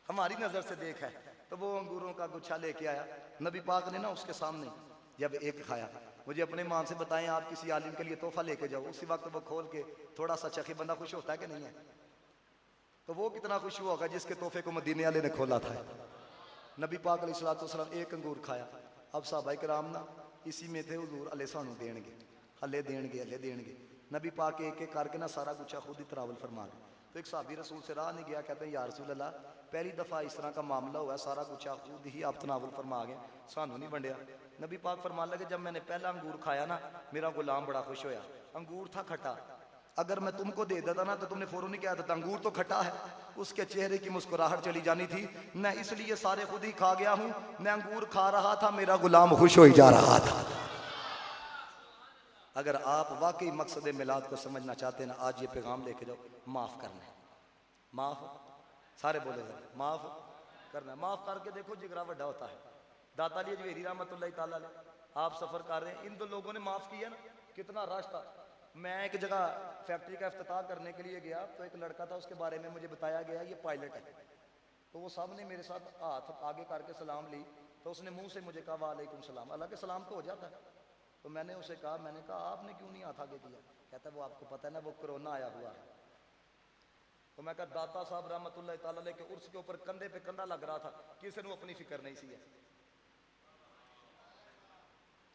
हमारी नजर से देख है। तो वो अंगूरों का गुच्छा लेके आया, नबी पाक ने ना उसके सामने जब एक खाया, मुझे अपने मान से बताएं आप किसी आलिम के लिए तोहफा लेके जाओ, उसी वक्त वो खोल के थोड़ा सा चखे, बंदा खुश होता है कि नहीं है? तो वो कितना खुश हुआ होगा जिसके तोहफे को मदीने वाले ने खोला था। नबी पाक अलैहिस्सलाम एक अंगूर खाया। अब साहबा कराम ना इसी में थे, हुजूर अले सानू देंगे, हले देंगे, हले देंगे। नबी पाक एक एक करके ना सारा गुच्छा खुद ही तनावल फरमा गए। तो एक साहबी रसूल से राह नहीं गया, कहते हैं या रसूल अल्लाह पहली दफ़ा इस तरह का मामला हुआ, सारा गुच्छा खुद ही आप तनावल फरमा गए, सानू नहीं वंडिया। नबी पाक फरमान लगे जब मैंने पहला अंगूर खाया ना मेरा गुलाम बड़ा खुश होया। अंगूर था खट्टा, अगर मैं तुमको दे देता ना तो तुमने फौरन नहीं कहा था अंगूर तो खट्टा है। उसके चेहरे की मुस्कुराहट चली जानी थी। मैं इसलिए सारे खुद ही खा गया हूं, मैं अंगूर खा रहा था, मेरा गुलाम खुश हो जा रहा था। अगर आप वाकई मकसद मिलाद को समझना चाहते हैं ना, आज ये पैगाम लेके जाओ, माफ करना है। माफ, सारे बोले माफ करना है। माफ करके देखो जिगरा वड्डा होता है। दाता अली अजमेरी रहमतुल्लाह ताला अलैह आप सफर कर रहे हैं, इन दो लोगों ने माफ किया ना, कितना रश था। मैं एक जगह फैक्ट्री का इफ्तिताह करने के लिए गया, तो एक लड़का था, उसके बारे में मुझे बताया गया ये पायलट है। तो वो साहब ने मेरे साथ हाथ आगे करके सलाम ली, तो उसने मुंह से मुझे कहा वालेकुम सलाम। हालांकि सलाम तो हो जाता है। तो मैंने उसे कहा, मैंने कहा आपने क्यों नहीं हाथ आगे किया? कहता वो आपको पता है ना वो कोरोना आया हुआ है। तो मैं कहा दाता साहब रहमतुल्लाह ताला अलैह के उर्स के ऊपर कंधे पे कंधा लग रहा था, किसी ने अपनी फिक्र नहीं सी है।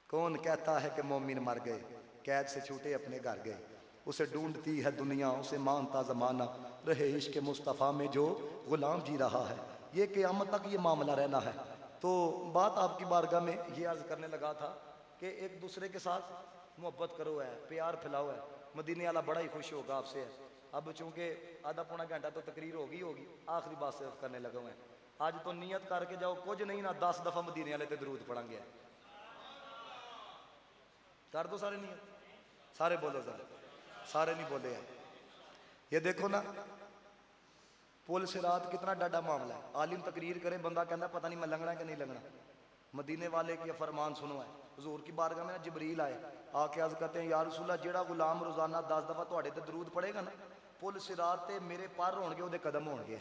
कौन कहता है कि मोमिन मर गए, कैद से छूटे अपने घर गए, उसे ढूंढती है दुनिया, उसे मानता जमाना, रहे इश्क मुस्तफ़ा में जो गुलाम जी रहा है। ये क़यामत तक ये मामला रहना है। तो बात आपकी बारगाह में ये अर्ज करने लगा था कि एक दूसरे के साथ मोहब्बत करो है, प्यार फैलाओ है। मदीने वाला बड़ा ही खुश होगा आपसे है। अब चूंकि आधा पौना घंटा तो तकरीर होगी आखिरी बात सिर्फ करने लगा हुए हैं। आज तो नियत करके जाओ, कुछ नहीं ना 10 दफ़ा मदीने वाले पे दरूद पढ़ेंगे। कर दो सारे नियत, सारे बोलो जरा, सारे नहीं बोले हैं। ये देखो ना पुल सिरात कितना डाडा मामला है। आलिम तकरीर करे, बंदा कहना पता नहीं मैं लंगना कि नहीं लंगना। मदीने वाले की फरमान सुनो है। हुजूर की बारगाह में ना जिबरील आए, आके अर्ज करते हैं या रसूल अल्लाह जेड़ा गुलाम रोजाना 10 दफ़ा तुहाडे ते दरूद पढ़ेगा ना, पुल सिरात ते मेरे पर होणगे, ओदे कदम होणगे।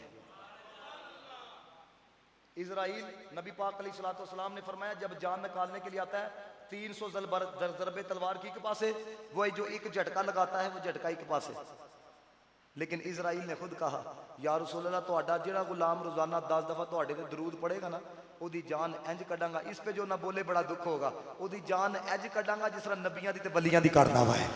इजराइल नबी पाक अलैहिस्सलाम ने फरमाया जब जान निकालने के लिए आता है 300 ज़रबे तलवार की के पास है, वो जो एक झटका लगाता है वो झटका एक पास है। लेकिन इजराइल ने खुद कहा या रसूल अल्लाह तुहाडा जेड़ा गुलाम रोजाना 10 दफ़ा तुहाडे ते दरूद पढ़ेगा ना, ओदी जान इंज कडांगा, इस पे जो ना बोले बड़ा दुख होगा, ओदी जान इंज कडांगा जिस तरह नबियां दी ते वलियां दी करदा वा है।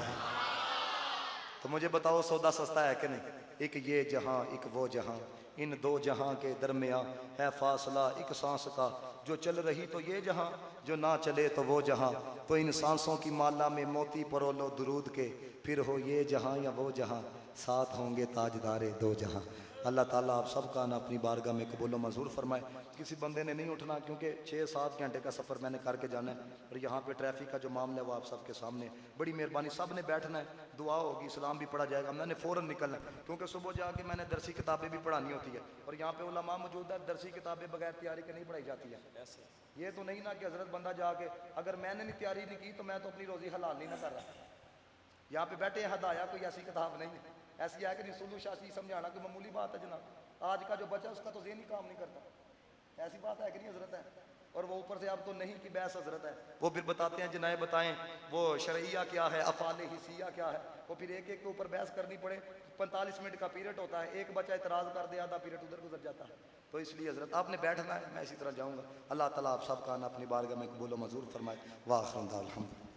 तो मुझे बताओ सौदा सस्ता है कि नहीं? एक ये जहां एक वो जहां, इन दो जहां के दरमियां है फासला एक सांस का, जो चल रही तो ये जहां, जो ना चले तो वो जहां। तो इन सांसों की माला में मोती परोलो दुरूद के, फिर हो ये जहां या वो जहां, साथ होंगे ताजदारे दो जहां। अल्लाह ताला आप सबका ना अपनी बारगाह में कबूल मंजूर फरमाए। किसी बंदे ने नहीं उठना, क्योंकि 6-7 घंटे का सफ़र मैंने करके जाना है, और यहाँ पे ट्रैफिक का जो मामला है वो आप सबके सामने। बड़ी मेहरबानी, सब ने बैठना है, दुआ होगी, सलाम भी पढ़ा जाएगा। मैंने फ़ौरन निकलना है, क्योंकि सुबह जाके मैंने दरसी किताबें भी पढ़ानी होती है, और यहाँ पे उलमा मौजूद है। दरसी किताबें बगैर तैयारी के नहीं पढ़ाई जाती है। ये तो नहीं ना कि हज़रत बंदा जाके, अगर मैंने नहीं तैयारी नहीं की तो मैं तो अपनी रोज़ी हलाल नहीं ना कर रहा। यहाँ पे बैठे हदाया कोई ऐसी किताब नहीं है, ऐसी है कि नहीं सुलू शासी समझाना कोई मामूली बात है जनाब। आज का जो बच्चा उसका तो ज़हन ही काम नहीं करता, ऐसी बात है कि नहीं हजरत है। और वो ऊपर से अब तो नहीं कि बहस हजरत है, वो फिर बताते हैं जिनाए बताएं वो शरइया क्या है, अफ़ाले हिसिया क्या है, वो फिर एक एक के ऊपर बहस करनी पड़े। 45 मिनट का पीरियड होता है, एक बच्चा इतराज़ कर दे, आधा पीरियड उधर गुजर जाता है। तो इसलिए हजरत आपने बैठना है, मैं इसी तरह जाऊँगा। अल्लाह ताला आप सब का ना अपनी बारगाह में कबूल मंजूर फरमाए। वाह।